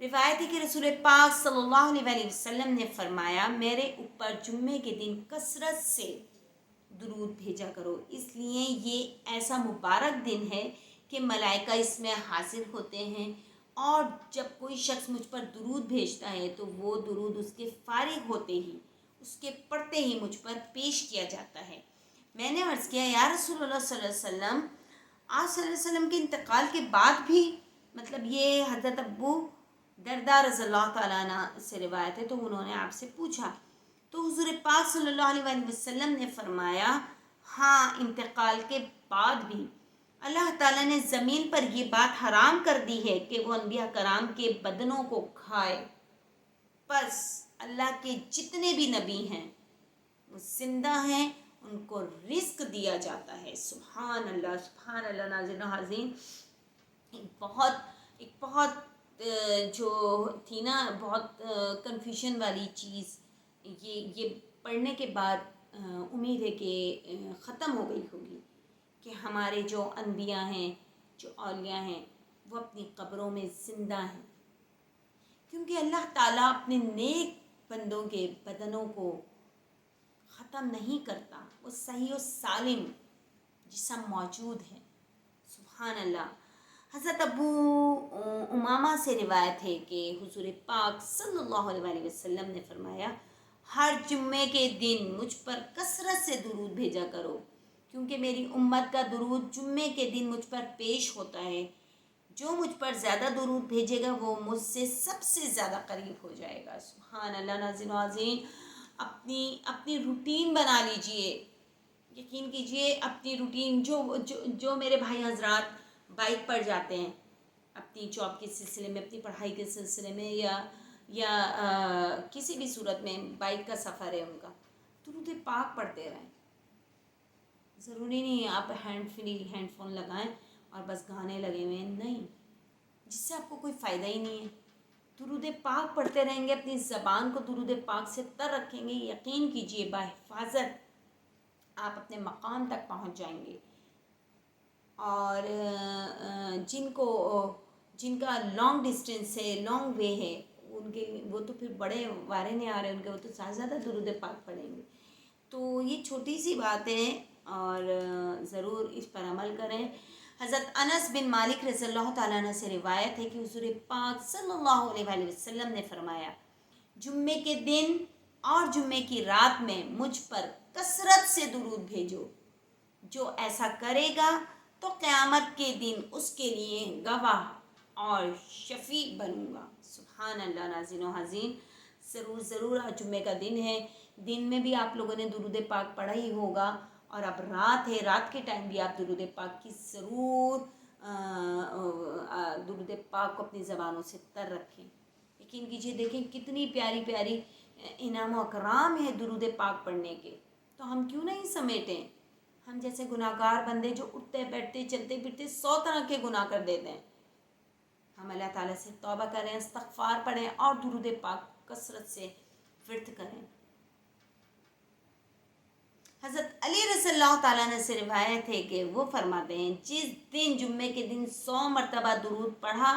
روایت ہے کہ رسول پاک صلی اللہ علیہ وسلم نے فرمایا میرے اوپر جمعے کے دن کثرت سے درود بھیجا کرو، اس لیے یہ ایسا مبارک دن ہے کہ ملائکہ اس میں حاضر ہوتے ہیں، اور جب کوئی شخص مجھ پر درود بھیجتا ہے تو وہ درود اس کے فارغ ہوتے ہی، اس کے پڑھتے ہی مجھ پر پیش کیا جاتا ہے۔ میں نے عرض کیا یا رسول اللہ صلی اللہ علیہ وسلم، آپ صلی اللہ علیہ وسلم کے انتقال کے بعد بھی؟ مطلب یہ حضرت ابو درداء رضی اللہ تعالیٰ عنہ سے روایت ہے، تو انہوں نے آپ سے پوچھا تو حضور پاک صلی اللہ علیہ وسلم نے فرمایا ہاں انتقال کے بعد بھی اللہ تعالیٰ نے زمین پر یہ بات حرام کر دی ہے کہ وہ انبیاء کرام کے بدنوں کو کھائے، پس اللہ کے جتنے بھی نبی ہیں وہ زندہ ہیں، ان کو رزق دیا جاتا ہے۔ سبحان اللہ ناظرین و حاضرین، ایک بہت جو تھی نا بہت کنفیوژن والی چیز، یہ پڑھنے کے بعد امید ہے کہ ختم ہو گئی ہوگی کہ ہمارے جو انبیاء ہیں، جو اولیاء ہیں، وہ اپنی قبروں میں زندہ ہیں، کیونکہ اللہ تعالیٰ اپنے نیک بندوں کے بدنوں کو ختم نہیں کرتا، وہ صحیح و سالم جسم موجود ہے۔ سبحان اللہ۔ حضرت ابو امامہ سے روایت ہے کہ حضور پاک صلی اللہ علیہ وسلم نے فرمایا ہر جمعے کے دن مجھ پر کثرت سے درود بھیجا کرو، کیونکہ میری امت کا درود جمعے کے دن مجھ پر پیش ہوتا ہے، جو مجھ پر زیادہ درود بھیجے گا وہ مجھ سے سب سے زیادہ قریب ہو جائے گا۔ سبحان اللہ ناظرین و عظیم، اپنی روٹین بنا لیجئے، یقین کیجئے اپنی روٹین، جو میرے بھائی حضرات بائک پر جاتے ہیں اپنی جاب کے سلسلے میں، اپنی پڑھائی کے سلسلے میں، یا کسی بھی صورت میں بائک کا سفر ہے ان کا، درود پاک پڑھتے رہیں۔ ضروری نہیں ہے آپ ہینڈ فون لگائیں اور بس گانے لگے ہوئے ہیں، نہیں، جس سے آپ کو کوئی فائدہ ہی نہیں ہے۔ درود پاک پڑھتے رہیں گے، اپنی زبان کو درود پاک سے تر رکھیں گے، یقین کیجئے بحفاظت آپ اپنے مقام تک پہنچ جائیں گے۔ اور جن کا لانگ ڈسٹینس ہے، لانگ وے ہے، وہ تو پھر بڑے وارے نہیں آ رہے ان کے، وہ تو زیادہ درود پاک پڑھیں گے۔ تو یہ چھوٹی سی بات ہے اور ضرور اس پر عمل کریں۔ حضرت انس بن مالک رضی اللہ تعالیٰ عنہ سے روایت ہے کہ حضور پاک صلی اللہ علیہ وسلم نے فرمایا جمعے کے دن اور جمعے کی رات میں مجھ پر کثرت سے درود بھیجو۔ جو ایسا کرے گا تو قیامت کے دن اس کے لیے گواہ اور شفیع بنوں گا۔ سبحان اللہ۔ ناظرین و حاضرین، ضرور آج جمعے کا دن ہے، دن میں بھی آپ لوگوں نے درود پاک پڑھا ہی ہوگا، اور اب رات ہے، رات کے ٹائم بھی آپ درود پاک کی ضرور درود پاک کو اپنی زبانوں سے تر رکھیں۔ یقین کیجیے، دیکھیں کتنی پیاری پیاری انعام و اکرام ہے درود پاک پڑھنے کے، تو ہم کیوں نہیں سمیٹیں؟ ہم جیسے گناہ گار بندے جو اٹھتے بیٹھتے چلتے پھرتے 100 طرح کے گناہ کر دیتے ہیں، ہم اللہ تعالیٰ سے توبہ کریں، استغفار پڑھیں اور درود پاک کثرت سے ورد کریں۔ حضرت علی رضی اللہ تعالیٰ عنہ سے روایت ہے کہ وہ فرماتے ہیں، جس دن جمعے کے دن 100 مرتبہ درود پڑھا،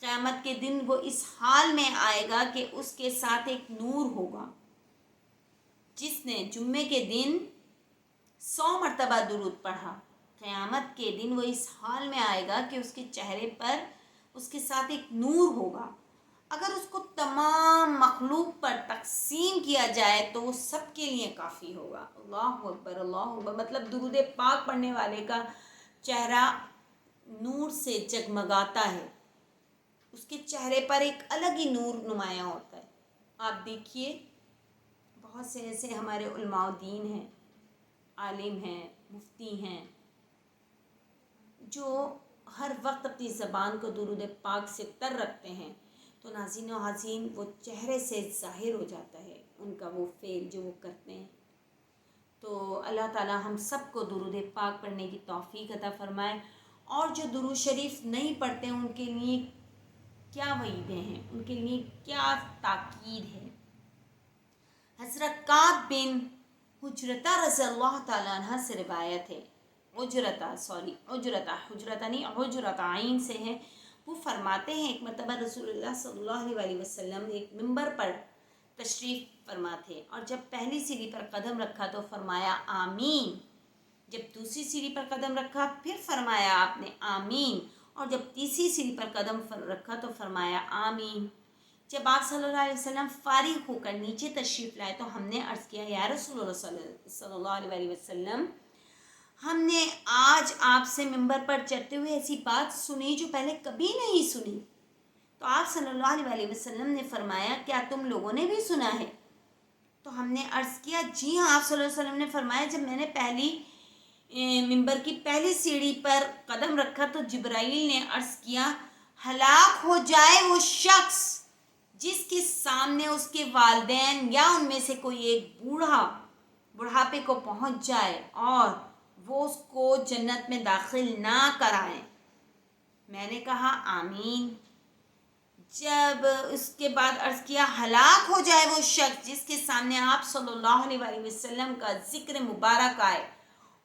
قیامت کے دن وہ اس حال میں آئے گا کہ اس کے ساتھ ایک نور ہوگا۔ جس نے جمعے کے دن 100 مرتبہ درود پڑھا، قیامت کے دن وہ اس حال میں آئے گا کہ اس کے چہرے پر اس کے ساتھ ایک نور ہوگا۔ اگر اس کو تمام مخلوق پر تقسیم کیا جائے تو وہ سب کے لیے کافی ہوگا۔ اللہ اکبر، اللہ اکبر۔ مطلب درود پاک پڑھنے والے کا چہرہ نور سے جگمگاتا ہے، اس کے چہرے پر ایک الگ ہی نور نمایاں ہوتا ہے۔ آپ دیکھیے، بہت سے ایسے ہمارے علماء دین ہیں، عالم ہیں، مفتی ہیں، جو ہر وقت اپنی زبان کو درود پاک سے تر رکھتے ہیں، تو ناظرین و حاضرین وہ چہرے سے ظاہر ہو جاتا ہے ان کا وہ فعل جو وہ کرتے ہیں۔ تو اللہ تعالیٰ ہم سب کو درود پاک پڑھنے کی توفیق عطا فرمائے، اور جو درود شریف نہیں پڑھتے ان کے لیے کیا وعیدیں ہیں، ان کے لیے کیا تاکید ہے۔ حضرت کعب بن حجرتہ رضی اللہ تعالیٰ عنہ سے روایت ہے، حجرتہ عین سے ہے، وہ فرماتے ہیں ایک مرتبہ رسول اللہ صلی اللہ علیہ وسلم ایک منبر پر تشریف فرما تھے، اور جب پہلی سیڑھی پر قدم رکھا تو فرمایا آمین، جب دوسری سیڑھی پر قدم رکھا پھر فرمایا آپ نے آمین، اور جب تیسری سیڑھی پر قدم رکھا تو فرمایا آمین۔ جب آپ صلی اللہ علیہ وسلم فارغ ہو کر نیچے تشریف لائے تو ہم نے عرض کیا، یا رسول اللہ صلی اللہ علیہ وسلم، ہم نے آج آپ سے منبر پر چڑھتے ہوئے ایسی بات سنی جو پہلے کبھی نہیں سنی۔ تو آپ صلی اللہ علیہ وسلم نے فرمایا، کیا تم لوگوں نے بھی سنا ہے؟ تو ہم نے عرض کیا، جی ہاں۔ آپ صلی اللہ علیہ وسلم نے فرمایا، جب میں نے منبر کی پہلی سیڑھی پر قدم رکھا تو جبرائیل نے عرض کیا، ہلاک ہو جائے وہ شخص جس کے سامنے اس کے والدین یا ان میں سے کوئی ایک بڑھاپے کو پہنچ جائے اور وہ اس کو جنت میں داخل نہ کرائیں۔ میں نے کہا آمین۔ جب اس کے بعد عرض کیا، ہلاک ہو جائے وہ شخص جس کے سامنے آپ صلی اللہ علیہ وسلم کا ذکر مبارک آئے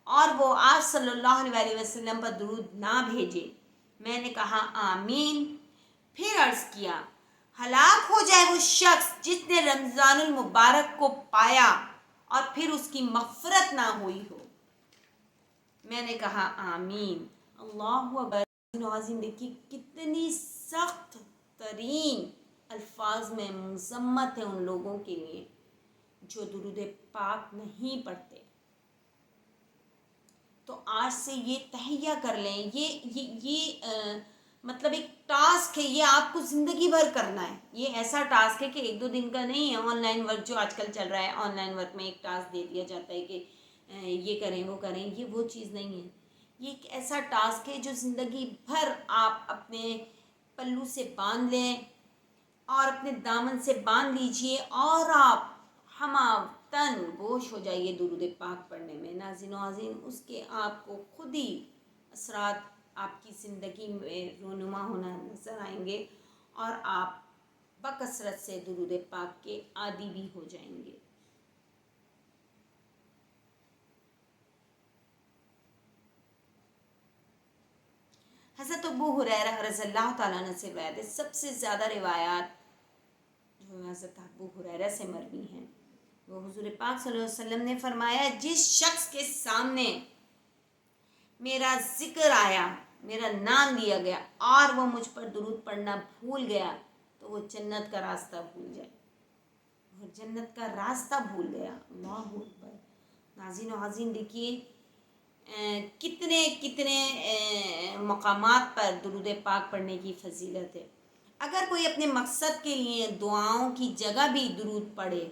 اور وہ آپ صلی اللہ علیہ وسلم پر درود نہ بھیجے۔ میں نے کہا آمین۔ پھر عرض کیا، ہلاک ہو جائے وہ شخص جس نے رمضان المبارک کو پایا اور پھر اس کی مغفرت نہ ہوئی ہو۔ میں نے کہا آمین۔ اللہ اکبر۔ ناظرین دیکھیے کتنی سخت ترین الفاظ میں مذمت ہے ان لوگوں کے لیے جو درود پاک نہیں پڑھتے۔ تو آج سے یہ تہیہ کر لیں، یہ مطلب ایک ٹاسک ہے، یہ آپ کو زندگی بھر کرنا ہے۔ یہ ایسا ٹاسک ہے کہ ایک دو دن کا نہیں ہے۔ آن لائن ورک جو آج کل چل رہا ہے، آن لائن ورک میں ایک ٹاسک دے دیا جاتا ہے کہ یہ کریں وہ کریں، یہ وہ چیز نہیں ہے۔ یہ ایک ایسا ٹاسک ہے جو زندگی بھر آپ اپنے پلو سے باندھ لیں اور اپنے دامن سے باندھ لیجئے اور آپ ہمہ تن گوش ہو جائیے درود پاک پڑھنے میں۔ ناظرین و حاضرین، اس کے آپ کو خود ہی اثرات آپ کی زندگی میں رونما ہونا نظر آئیں گے اور آپ بکثرت سے درود پاک کے عادی بھی ہو جائیں گے۔ حضرت ابو ہریرہ رضی اللہ تعالیٰ عنہ سے روایت ہے، سب سے زیادہ روایات جو حضرت ابو ہریرہ سے مروی ہیں، وہ حضور پاک صلی اللہ علیہ وسلم نے فرمایا، جس شخص کے سامنے میرا ذکر آیا، میرا نام لیا گیا اور وہ مجھ پر درود پڑھنا بھول گیا تو وہ جنت کا راستہ بھول جائے۔ اور جنت کا راستہ بھول گیا. اللہ اکبر. ناظرین و حاضرین دیکھیے کتنے کتنے مقامات پر درود پاک پڑھنے کی فضیلت ہے. اگر کوئی اپنے مقصد کے لیے دعاؤں کی جگہ بھی درود پڑھے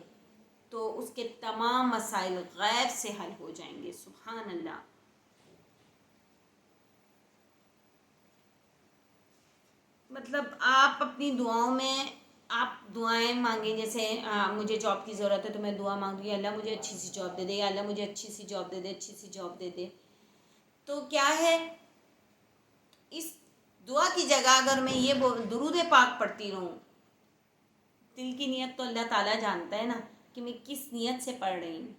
تو اس کے تمام مسائل غیب سے حل ہو جائیں گے. سبحان اللہ. مطلب آپ اپنی دعاؤں میں آپ دعائیں مانگیں، جیسے مجھے جاب کی ضرورت ہے تو میں دعا مانگ رہی ہوں اللہ مجھے اچھی سی جاب دے دے، یا اللہ مجھے اچھی سی جاب دے دے، اچھی سی جاب دے دے. تو کیا ہے، اس دعا کی جگہ اگر میں یہ درود پاک پڑھتی رہوں، دل کی نیت تو اللہ تعالیٰ جانتا ہے نا کہ میں کس نیت سے پڑھ رہی ہوں،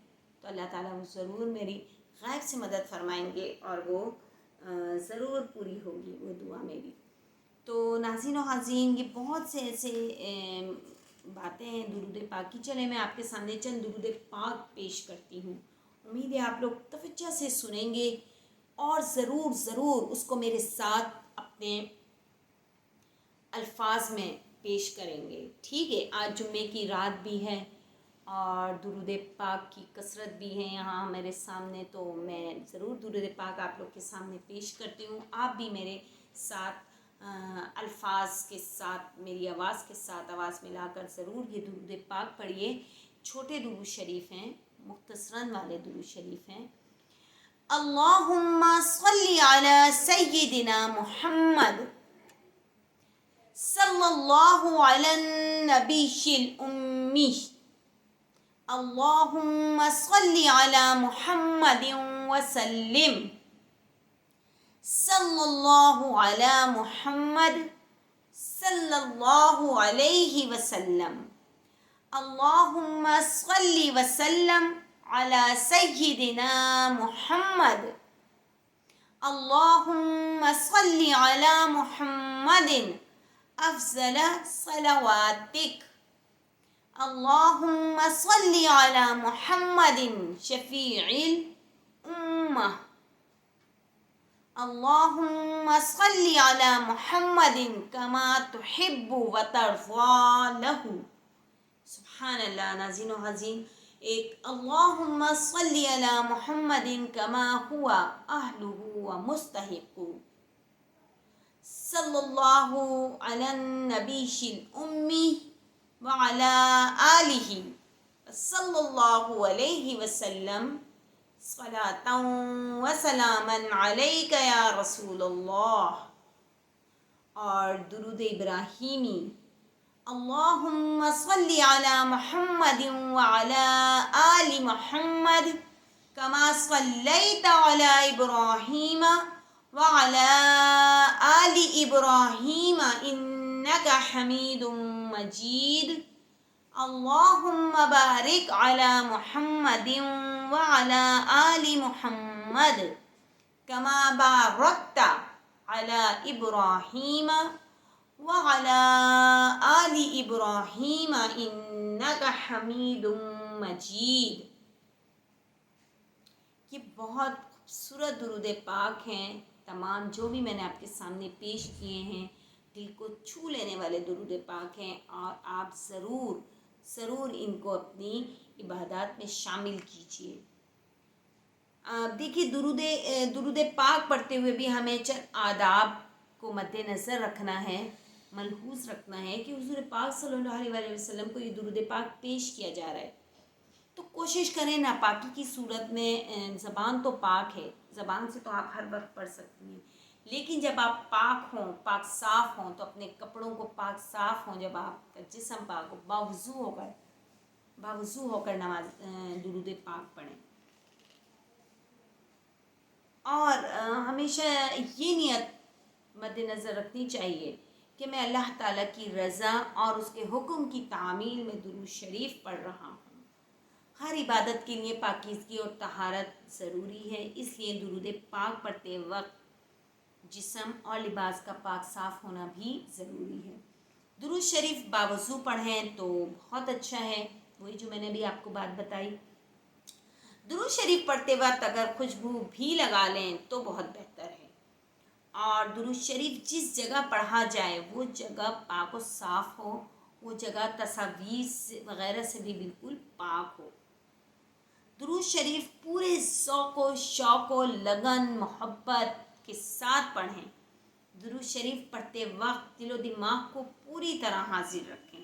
تو اللہ تعالیٰ وہ ضرور میری غیب سے مدد فرمائیں گے اور وہ ضرور پوری ہوگی وہ دعا میری. تو ناظرین و حاضرین یہ بہت سے ایسے باتیں ہیں درود پاک کی. چلے میں آپ کے سامنے چند درود پاک پیش کرتی ہوں. امید ہے آپ لوگ توجہ سے سنیں گے اور ضرور ضرور اس کو میرے ساتھ اپنے الفاظ میں پیش کریں گے. ٹھیک ہے، آج جمعے کی رات بھی ہے اور درود پاک کی کثرت بھی ہے یہاں میرے سامنے، تو میں ضرور درود پاک آپ لوگ کے سامنے پیش کرتی ہوں. آپ بھی میرے ساتھ الفاظ کے ساتھ، میری آواز کے ساتھ آواز ملا کر ضرور یہ درود پاک پڑھیے. چھوٹے درود شریف ہیں، مختصراً والے درود شریف ہیں. اللہم صلی علی سیدنا محمد صلی اللہ علی النبی الامی. اللہم صلی علی محمد وسلم. صلی اللہ علی محمد صلی اللہ علیہ وسلم. اللہم صلی وسلم علی سیدنا محمد. اللہم صلی علی محمد افضل صلواتک. اللہم صلی علی محمد شفیع الامہ. اللہم صلی علی محمد کما تحب و ترضی لہ. سبحان اللہ. ناظرین و حاضرین، ایک اللہم صلی علی محمد کما ہوا اہلہ و مستحق. صلی اللہ علی النبی الامی وعلی آلہ صلی اللہ علیہ وسلم. صلاۃ و سلاما علیک یا رسول اللہ. اور درود ابراہیمی. اللہم صلی علی محمد وعلی آل محمد کما صلیت علی ابراہیم وعلی آل ابراہیم انک حمید مجید. اللہم بارک علی محمد وعلی آل محمد کما بارکت علی ابراہیم وعلی آل ابراہیم انک حمید مجید. یہ بہت خوبصورت درود پاک ہیں. تمام جو بھی میں نے آپ کے سامنے پیش کیے ہیں دل کو چھو لینے والے درود پاک ہیں، اور آپ ضرور ضرور ان کو اپنی عبادات میں شامل کیجیے. دیکھیے درود پاک پڑھتے ہوئے بھی ہمیں چند آداب کو مد نظر رکھنا ہے، ملحوظ رکھنا ہے کہ حضور پاک صلی اللہ علیہ وسلم کو یہ درود پاک پیش کیا جا رہا ہے. تو کوشش کریں ناپاکی کی صورت میں، زبان تو پاک ہے، زبان سے تو آپ ہر وقت پڑھ سکتی ہیں، لیکن جب آپ پاک ہوں، پاک صاف ہوں، تو اپنے کپڑوں کو پاک صاف ہوں، جب آپ کا جسم پاک ہو، باوضو ہو کر نماز درود پاک پڑھیں. اور ہمیشہ یہ نیت مد نظر رکھنی چاہیے کہ میں اللہ تعالیٰ کی رضا اور اس کے حکم کی تعمیل میں درود شریف پڑھ رہا ہوں. ہر عبادت کے لیے پاکیزگی اور طہارت ضروری ہے، اس لیے درود پاک پڑھتے وقت جسم اور لباس کا پاک صاف ہونا بھی ضروری ہے. درود شریف باوضو پڑھیں تو بہت اچھا ہے، وہی جو میں نے بھی آپ کو بات بتائی. درود شریف پڑھتے وقت اگر خوشبو بھی لگا لیں تو بہت بہتر ہے. اور درود شریف جس جگہ پڑھا جائے وہ جگہ پاک و صاف ہو وہ جگہ تصاویر وغیرہ سے بھی بالکل پاک ہو۔ درود شریف پورے ذوق و شوق و لگن محبت کے ساتھ پڑھیں۔ درود شریف پڑھتے وقت دل و دماغ کو پوری طرح حاضر رکھیں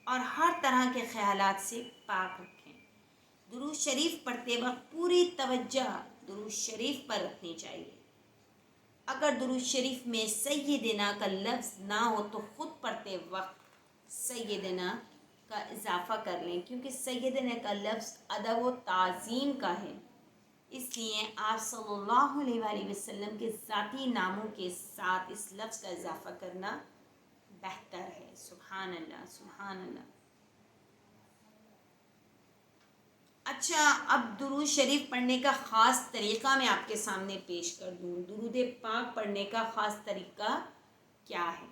اور ہر طرح کے خیالات سے پاک رکھیں۔ درود شریف پڑھتے وقت پوری توجہ درود شریف پر رکھنی چاہیے۔ اگر درود شریف میں سیدنا کا لفظ نہ ہو تو خود پڑھتے وقت سیدنا کا اضافہ کر لیں، کیونکہ سیدنا کا لفظ ادب و تعظیم کا ہے، اس لیے آپ صلی اللہ علیہ وآلہ وسلم کے ذاتی ناموں کے ساتھ اس لفظ کا اضافہ کرنا بہتر ہے۔ سبحان اللہ، سبحان اللہ۔ اچھا، اب درود شریف پڑھنے کا خاص طریقہ میں آپ کے سامنے پیش کر دوں۔ درود پاک پڑھنے کا خاص طریقہ کیا ہے؟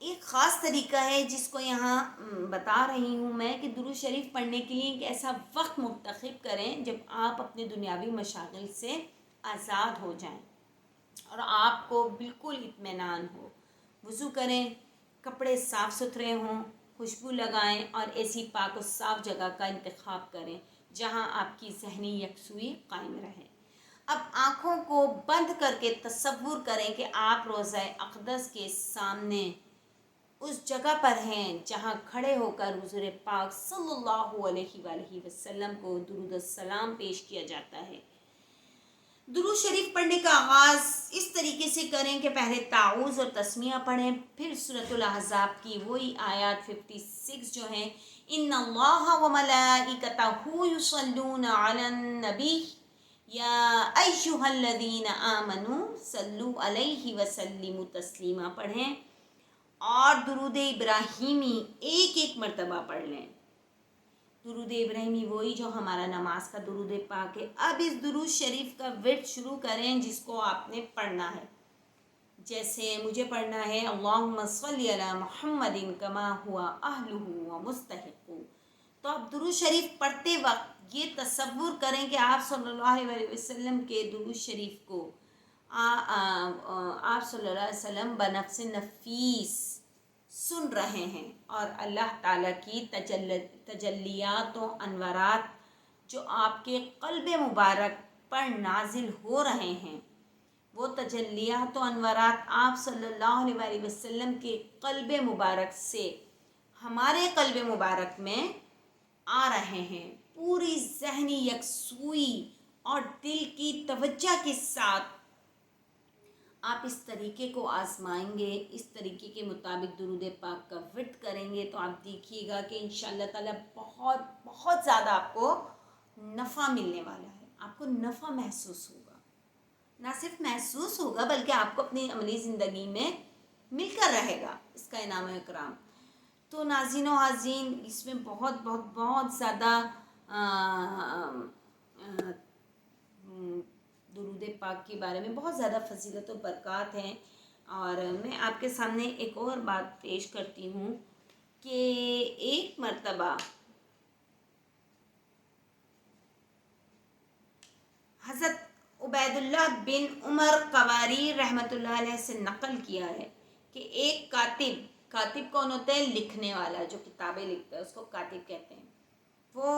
ایک خاص طریقہ ہے جس کو یہاں بتا رہی ہوں میں، کہ درود شریف پڑھنے کے لیے ایک ایسا وقت منتخب کریں جب آپ اپنے دنیاوی مشاغل سے آزاد ہو جائیں اور آپ کو بالکل اطمینان ہو۔ وضو کریں، کپڑے صاف ستھرے ہوں، خوشبو لگائیں اور ایسی پاک و صاف جگہ کا انتخاب کریں جہاں آپ کی ذہنی یکسوئی قائم رہے۔ اب آنکھوں کو بند کر کے تصور کریں کہ آپ روضہ اقدس کے سامنے اس جگہ پر ہیں جہاں کھڑے ہو کر حضور پاک صلی اللہ علیہ وآلہ وسلم کو درود السلام پیش کیا جاتا ہے۔ درود شریف پڑھنے کا آغاز اس طریقے سے کریں کہ پہلے تعوذ اور تسمیہ پڑھیں، پھر سورۃ الاحزاب کی وہی آیات 56 جو ہیں، ان اللہ وملائکتہ یصلون علی النبی یا ایھا الذین آمنوا صلوا علیہ وسلموا تسلیما پڑھیں اور درود ابراہیمی ایک ایک مرتبہ پڑھ لیں۔ درود ابراہیمی وہی جو ہمارا نماز کا درود پاک ہے۔ اب اس درود شریف کا ورد شروع کریں جس کو آپ نے پڑھنا ہے۔ جیسے مجھے پڑھنا ہے اللہم صلی علی محمد کما ہوا اہلہ و مستحق، تو آپ درود شریف پڑھتے وقت یہ تصور کریں کہ آپ صلی اللہ علیہ وسلم کے درود شریف کو آپ صلی اللہ علیہ وسلم بنفس نفیس سن رہے ہیں اور اللہ تعالیٰ کی تجلیات و انوارات جو آپ کے قلب مبارک پر نازل ہو رہے ہیں، وہ تجلیات و انوارات آپ صلی اللہ علیہ وسلم کے قلب مبارک سے ہمارے قلب مبارک میں آ رہے ہیں۔ پوری ذہنی یکسوئی اور دل کی توجہ کے ساتھ آپ اس طریقے کو آزمائیں گے، اس طریقے کے مطابق درود پاک کا ورد کریں گے تو آپ دیکھیے گا کہ انشاءاللہ تعالیٰ بہت بہت زیادہ آپ کو نفع ملنے والا ہے، آپ کو نفع محسوس ہوگا، نہ صرف محسوس ہوگا بلکہ آپ کو اپنی عملی زندگی میں مل کر رہے گا اس کا انعام و اکرام۔ تو ناظرین و حاضرین، اس میں بہت بہت بہت زیادہ درود پاک کے بارے میں بہت زیادہ فضیلت و برکات ہیں، اور میں آپ کے سامنے ایک اور بات پیش کرتی ہوں کہ ایک مرتبہ حضرت عبید اللہ بن عمر قواری رحمۃ اللہ علیہ سے نقل کیا ہے کہ ایک کاتب کون ہوتا ہے؟ لکھنے والا، جو کتابیں لکھتا ہے اس کو کاتب کہتے ہیں۔ وہ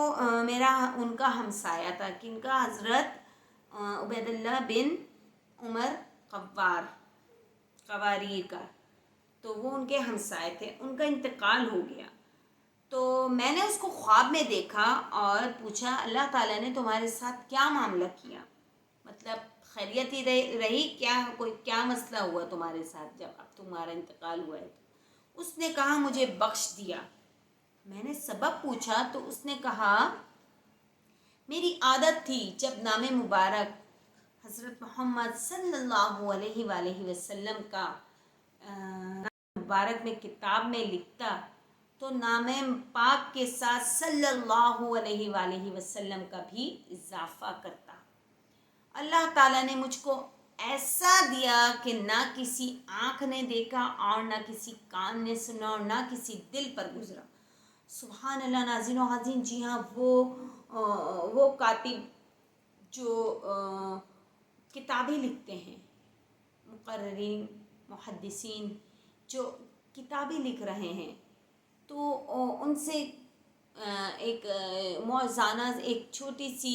ان کا ہمسایہ تھا، کن کا؟ حضرت عبید اللہ بن عمر قواری کا، تو وہ ان کے ہمسائے تھے، ان کا انتقال ہو گیا۔ تو میں نے اس کو خواب میں دیکھا اور پوچھا اللہ تعالیٰ نے تمہارے ساتھ کیا معاملہ کیا، مطلب خیریت ہی رہی کیا مسئلہ ہوا تمہارے ساتھ جب اب تمہارا انتقال ہوا ہے؟ اس نے کہا مجھے بخش دیا۔ میں نے سبب پوچھا تو اس نے کہا میری عادت تھی جب نام مبارک حضرت محمد صلی اللہ علیہ وآلہ وسلم کا نام مبارک میں کتاب میں لکھتا تو نام پاک کے ساتھ صلی اللہ علیہ وآلہ وسلم کا بھی اضافہ کرتا۔ اللہ تعالیٰ نے مجھ کو ایسا دیا کہ نہ کسی آنکھ نے دیکھا اور نہ کسی کان نے سنا اور نہ کسی دل پر گزرا۔ سبحان اللہ ناظرین و حاضرین، جی ہاں، وہ کاتب جو کتابیں لکھتے ہیں، مقررین، محدثین جو کتابیں لکھ رہے ہیں، تو ان سے ایک موزانہ، ایک چھوٹی سی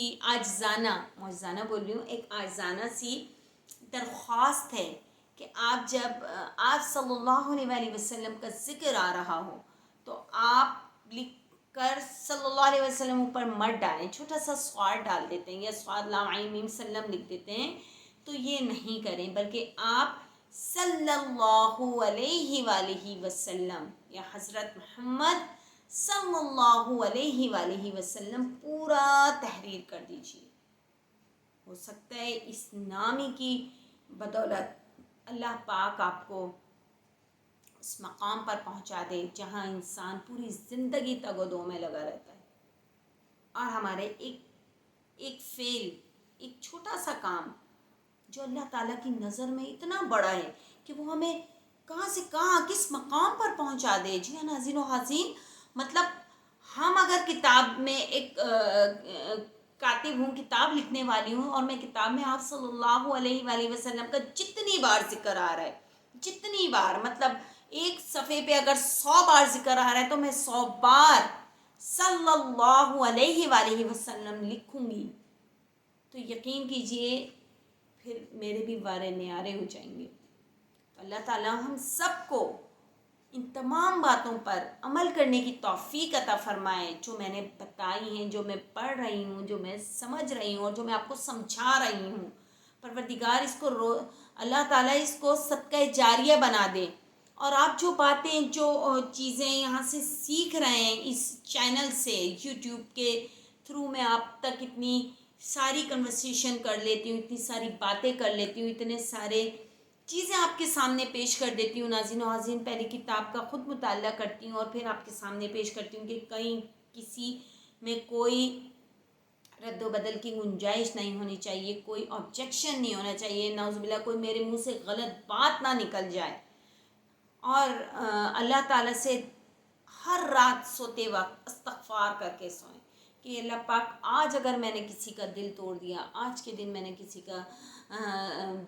موزانہ بول رہی ہوں، ایک عاجزانہ سی درخواست ہے کہ آپ جب آپ صلی اللہ علیہ وآلہ وسلم کا ذکر آ رہا ہو تو آپ لکھ کر صلی اللہ علیہ وسلم اوپر مت ڈالیں، چھوٹا سا صاد ڈال دیتے ہیں یا صاد لام عین میم سلم لکھ دیتے ہیں، تو یہ نہیں کریں، بلکہ آپ صلی اللہ علیہ وآلہ وسلم یا حضرت محمد صلی اللہ علیہ وآلہ وسلم پورا تحریر کر دیجیے۔ ہو سکتا ہے اس نامی کی بدولت اللہ پاک آپ کو اس مقام پر پہنچا دے جہاں انسان پوری زندگی تگ و دو میں لگا رہتا ہے، اور ہمارے ایک فعل، ایک چھوٹا سا کام جو اللہ تعالیٰ کی نظر میں اتنا بڑا ہے کہ وہ ہمیں کہاں سے کہاں کس مقام پر پہنچا دے۔ جی ہاں ناظرین و حاضرین، مطلب ہم اگر کتاب میں ایک کاتب ہوں، کتاب لکھنے والی ہوں، اور میں کتاب میں آپ صلی اللہ علیہ وآلہ وسلم کا جتنی بار ذکر آ رہا ہے، جتنی بار، مطلب ایک صفحے پہ اگر 100 بار ذکر آ رہا ہے تو میں 100 بار صلی اللہ علیہ وآلہ وسلم لکھوں گی، تو یقین کیجئے پھر میرے بھی وارے نیارے ہو جائیں گے۔ اللہ تعالیٰ ہم سب کو ان تمام باتوں پر عمل کرنے کی توفیق عطا فرمائے جو میں نے بتائی ہیں، جو میں پڑھ رہی ہوں، جو میں سمجھ رہی ہوں، اور جو میں آپ کو سمجھا رہی ہوں۔ پروردگار اس کو اللہ تعالیٰ اس کو صدقہ جاریہ بنا دے، اور آپ جو باتیں، جو چیزیں یہاں سے سیکھ رہے ہیں اس چینل سے، یوٹیوب کے تھرو میں آپ تک اتنی ساری کنورسیشن کر لیتی ہوں، اتنی ساری باتیں کر لیتی ہوں، اتنے سارے چیزیں آپ کے سامنے پیش کر دیتی ہوں ناظرین و حاضرین۔ پہلے کتاب کا خود مطالعہ کرتی ہوں اور پھر آپ کے سامنے پیش کرتی ہوں کہ کہیں کسی میں کوئی رد و بدل کی گنجائش نہیں ہونی چاہیے، کوئی آبجیکشن نہیں ہونا چاہیے، نعوذ باللہ کوئی میرے منہ سے غلط بات نہ نکل جائے۔ اور اللہ تعالیٰ سے ہر رات سوتے وقت استغفار کر کے سوئیں کہ اللہ پاک آج اگر میں نے کسی کا دل توڑ دیا، آج کے دن میں نے کسی کا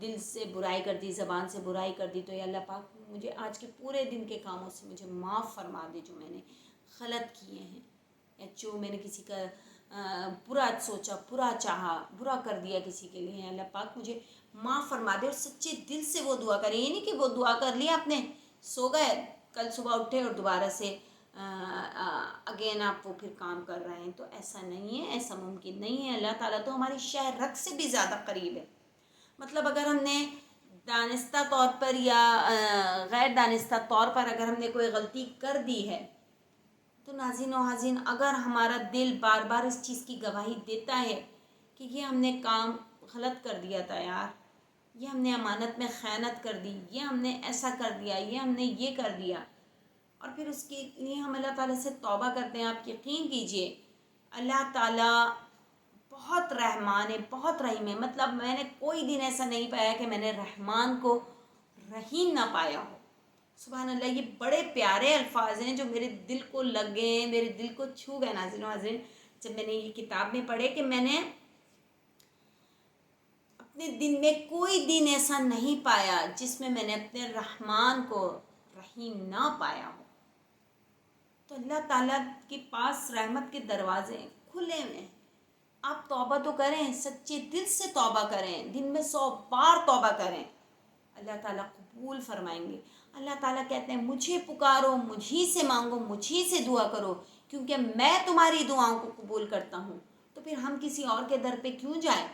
دل سے برائی کر دی، زبان سے برائی کر دی، تو یا اللہ پاک مجھے آج کے پورے دن کے کاموں سے مجھے معاف فرما دے جو میں نے غلط کیے ہیں، یا جو میں نے کسی کا برا سوچا، برا چاہا، برا کر دیا کسی کے لیے، اللہ پاک مجھے معاف فرما دے۔ اور سچے دل سے وہ دعا کریں، یہ نہیں کہ وہ دعا کر لیا آپ نے، سو گئے، کل صبح اٹھے اور دوبارہ سے اگین آپ وہ پھر کام کر رہے ہیں، تو ایسا نہیں ہے، ایسا ممکن نہیں ہے۔ اللہ تعالیٰ تو ہماری شہ رگ سے بھی زیادہ قریب ہے۔ مطلب اگر ہم نے دانستہ طور پر یا غیر دانستہ طور پر اگر ہم نے کوئی غلطی کر دی ہے، تو ناظرین و حاضرین اگر ہمارا دل بار بار اس چیز کی گواہی دیتا ہے کہ یہ ہم نے کام غلط کر دیا تھا یار، یہ ہم نے امانت میں خیانت کر دی، یہ ہم نے ایسا کر دیا، یہ ہم نے یہ کر دیا، اور پھر اس کے لیے ہم اللہ تعالیٰ سے توبہ کرتے ہیں، آپ یقین کیجئے اللہ تعالیٰ بہت رحمان ہے، بہت رحیم ہے۔ مطلب میں نے کوئی دن ایسا نہیں پایا کہ میں نے رحمان کو رحیم نہ پایا ہو۔ سبحان اللہ، یہ بڑے پیارے الفاظ ہیں جو میرے دل کو لگ گئے ہیں، میرے دل کو چھو گئے ناظرین و حاضرین، جب میں نے یہ کتاب میں پڑھے کہ میں نے اپنے دن میں کوئی دن ایسا نہیں پایا جس میں میں نے اپنے رحمان کو رحیم نہ پایا ہو۔ تو اللہ تعالیٰ کے پاس رحمت کے دروازے کھلے ہوئے ہیں، آپ توبہ تو کریں، سچے دل سے توبہ کریں، دن میں 100 بار توبہ کریں، اللہ تعالیٰ قبول فرمائیں گے۔ اللہ تعالیٰ کہتے ہیں مجھے پکارو، مجھی سے مانگو، مجھی سے دعا کرو، کیونکہ میں تمہاری دعاؤں کو قبول کرتا ہوں۔ تو پھر ہم کسی اور کے در پہ کیوں جائیں،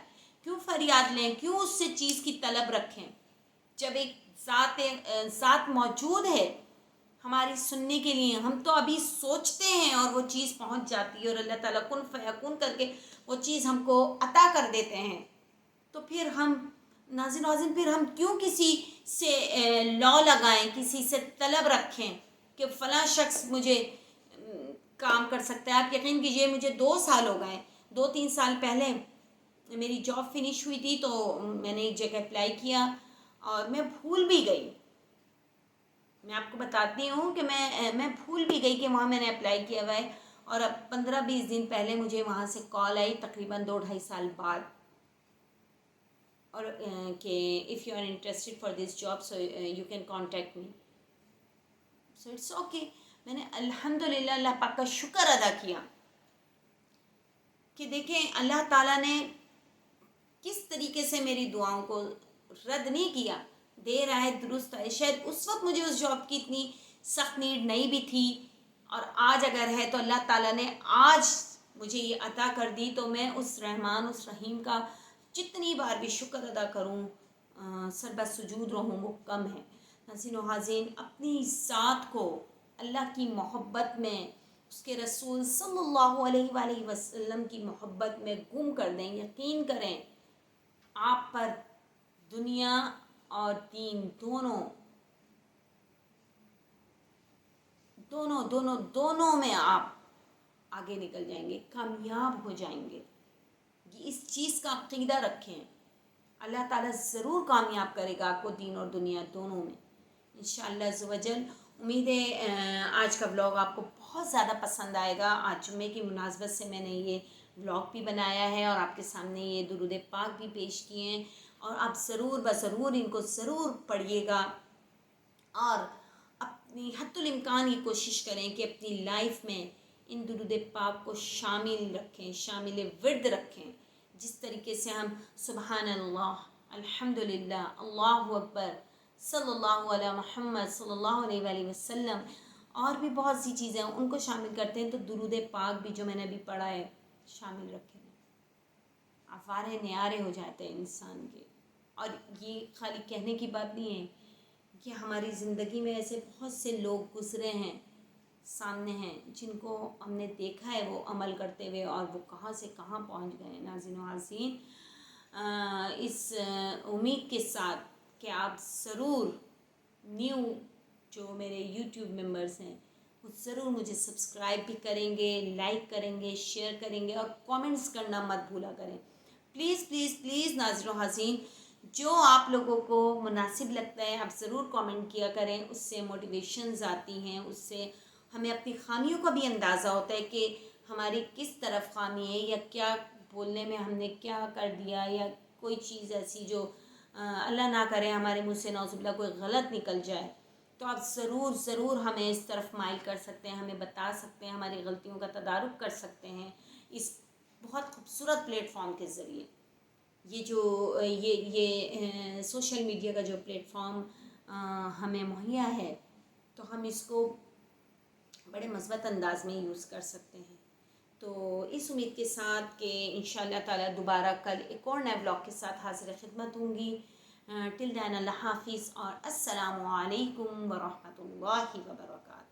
کیوں فریاد لیں، کیوں اس سے چیز کی طلب رکھیں، جب ایک ذات موجود ہے ہماری سننے کے لیے۔ ہم تو ابھی سوچتے ہیں اور وہ چیز پہنچ جاتی ہے، اور اللہ تعالیٰ کن فیکون کر کے وہ چیز ہم کو عطا کر دیتے ہیں۔ تو پھر ہم ناظرین پھر ہم کیوں کسی سے لا لگائیں، کسی سے طلب رکھیں کہ فلاں شخص مجھے کام کر سکتا ہے۔ آپ یقین کیجئے مجھے 2 سال ہو گئے، 2-3 سال پہلے میری جاب فنش ہوئی تھی، تو میں نے ایک جگہ اپلائی کیا اور میں بھول بھی گئی، میں آپ کو بتاتی ہوں کہ میں بھول بھی گئی کہ وہاں میں نے اپلائی کیا ہوا ہے، اور اب 15-20 دن پہلے مجھے وہاں سے کال آئی، تقریباً 2-2.5 سال بعد، اور کہ if you are interested for this job so you can contact me. So it's okay. میں نے الحمدللہ اللہ پاک کا شکر ادا کیا کہ دیکھیں اللہ تعالیٰ نے کس طریقے سے میری دعاؤں کو رد نہیں کیا. دیر آئے درست آئے. شاید اس وقت مجھے اس جاب کی اتنی سخت نیڈ نہیں بھی تھی، اور آج اگر ہے تو اللہ تعالیٰ نے آج مجھے یہ عطا کر دی، تو میں اس رحمان اس رحیم کا جتنی بار بھی شکر ادا کروں سر بس سجود رہوں وہ کم ہے. ناظرین و حاضرین، اپنی ذات کو اللہ کی محبت میں، اس کے رسول صلی اللہ علیہ وآلہ وسلم کی محبت میں گم کر دیں. یقین کریں آپ پر دنیا اور دین دونوں میں آپ آگے نکل جائیں گے، کامیاب ہو جائیں گے. اس چیز کا عقیدہ رکھیں، اللہ تعالیٰ ضرور کامیاب کرے گا آپ کو دین اور دنیا دونوں میں انشاءاللہ عز و جل. امید ہے آج کا ولاگ آپ کو بہت زیادہ پسند آئے گا. آج جمعے کی مناسبت سے میں نے یہ ولاگ بھی بنایا ہے اور آپ کے سامنے یہ درود پاک بھی پیش کیے ہیں، اور آپ ضرور بضرور ان کو ضرور پڑھیے گا، اور اپنی حد الامکان یہ کوشش کریں کہ اپنی لائف میں ان درود پاک کو شامل رکھیں، شامل ورد رکھیں. جس طریقے سے ہم سبحان اللہ، الحمدللہ، اللہ اکبر، صلی اللہ علیہ محمد صلی اللہ علیہ وآلہ وسلم، اور بھی بہت سی چیزیں ہیں ان کو شامل کرتے ہیں، تو درود پاک بھی جو میں نے ابھی پڑھا ہے شامل رکھیں. افارے نیارے ہو جاتے ہیں انسان کے. اور یہ خالی کہنے کی بات نہیں ہے کہ ہماری زندگی میں ایسے بہت سے لوگ گزرے ہیں، سامنے ہیں، جن کو ہم نے دیکھا ہے وہ عمل کرتے ہوئے، اور وہ کہاں سے کہاں پہنچ گئے ہیں. ناظرین و حاضرین، اس امید کے ساتھ کہ آپ ضرور نیو جو میرے یوٹیوب ممبرز ہیں وہ ضرور مجھے سبسکرائب بھی کریں گے، لائک کریں گے، شیئر کریں گے، اور کامنٹس کرنا مت بھولا کریں. پلیز پلیز پلیز ناظرین و حاضرین، جو آپ لوگوں کو مناسب لگتا ہے آپ ضرور کامنٹ کیا کریں. اس سے موٹیویشنز آتی ہیں، اس سے ہمیں اپنی خامیوں کا بھی اندازہ ہوتا ہے کہ ہماری کس طرف خامی ہے، یا کیا بولنے میں ہم نے کیا کر دیا، یا کوئی چیز ایسی جو اللہ نہ کرے ہمارے منہ سے نعوذ باللہ کوئی غلط نکل جائے. تو آپ ضرور ضرور ہمیں اس طرف مائل کر سکتے ہیں، ہمیں بتا سکتے ہیں، ہماری غلطیوں کا تدارک کر سکتے ہیں اس بہت خوبصورت پلیٹ فارم کے ذریعے. یہ جو یہ سوشل میڈیا کا جو پلیٹ فارم ہمیں مہیا ہے، تو ہم اس کو بڑے مثبت انداز میں یوز کر سکتے ہیں. تو اس امید کے ساتھ کہ انشاءاللہ تعالی دوبارہ کل ایک اور نئے ولاگ کے ساتھ حاضر خدمت ہوں گی. ٹل دین اللہ حافظ، اور السلام علیکم ورحمۃ اللہ وبرکاتہ.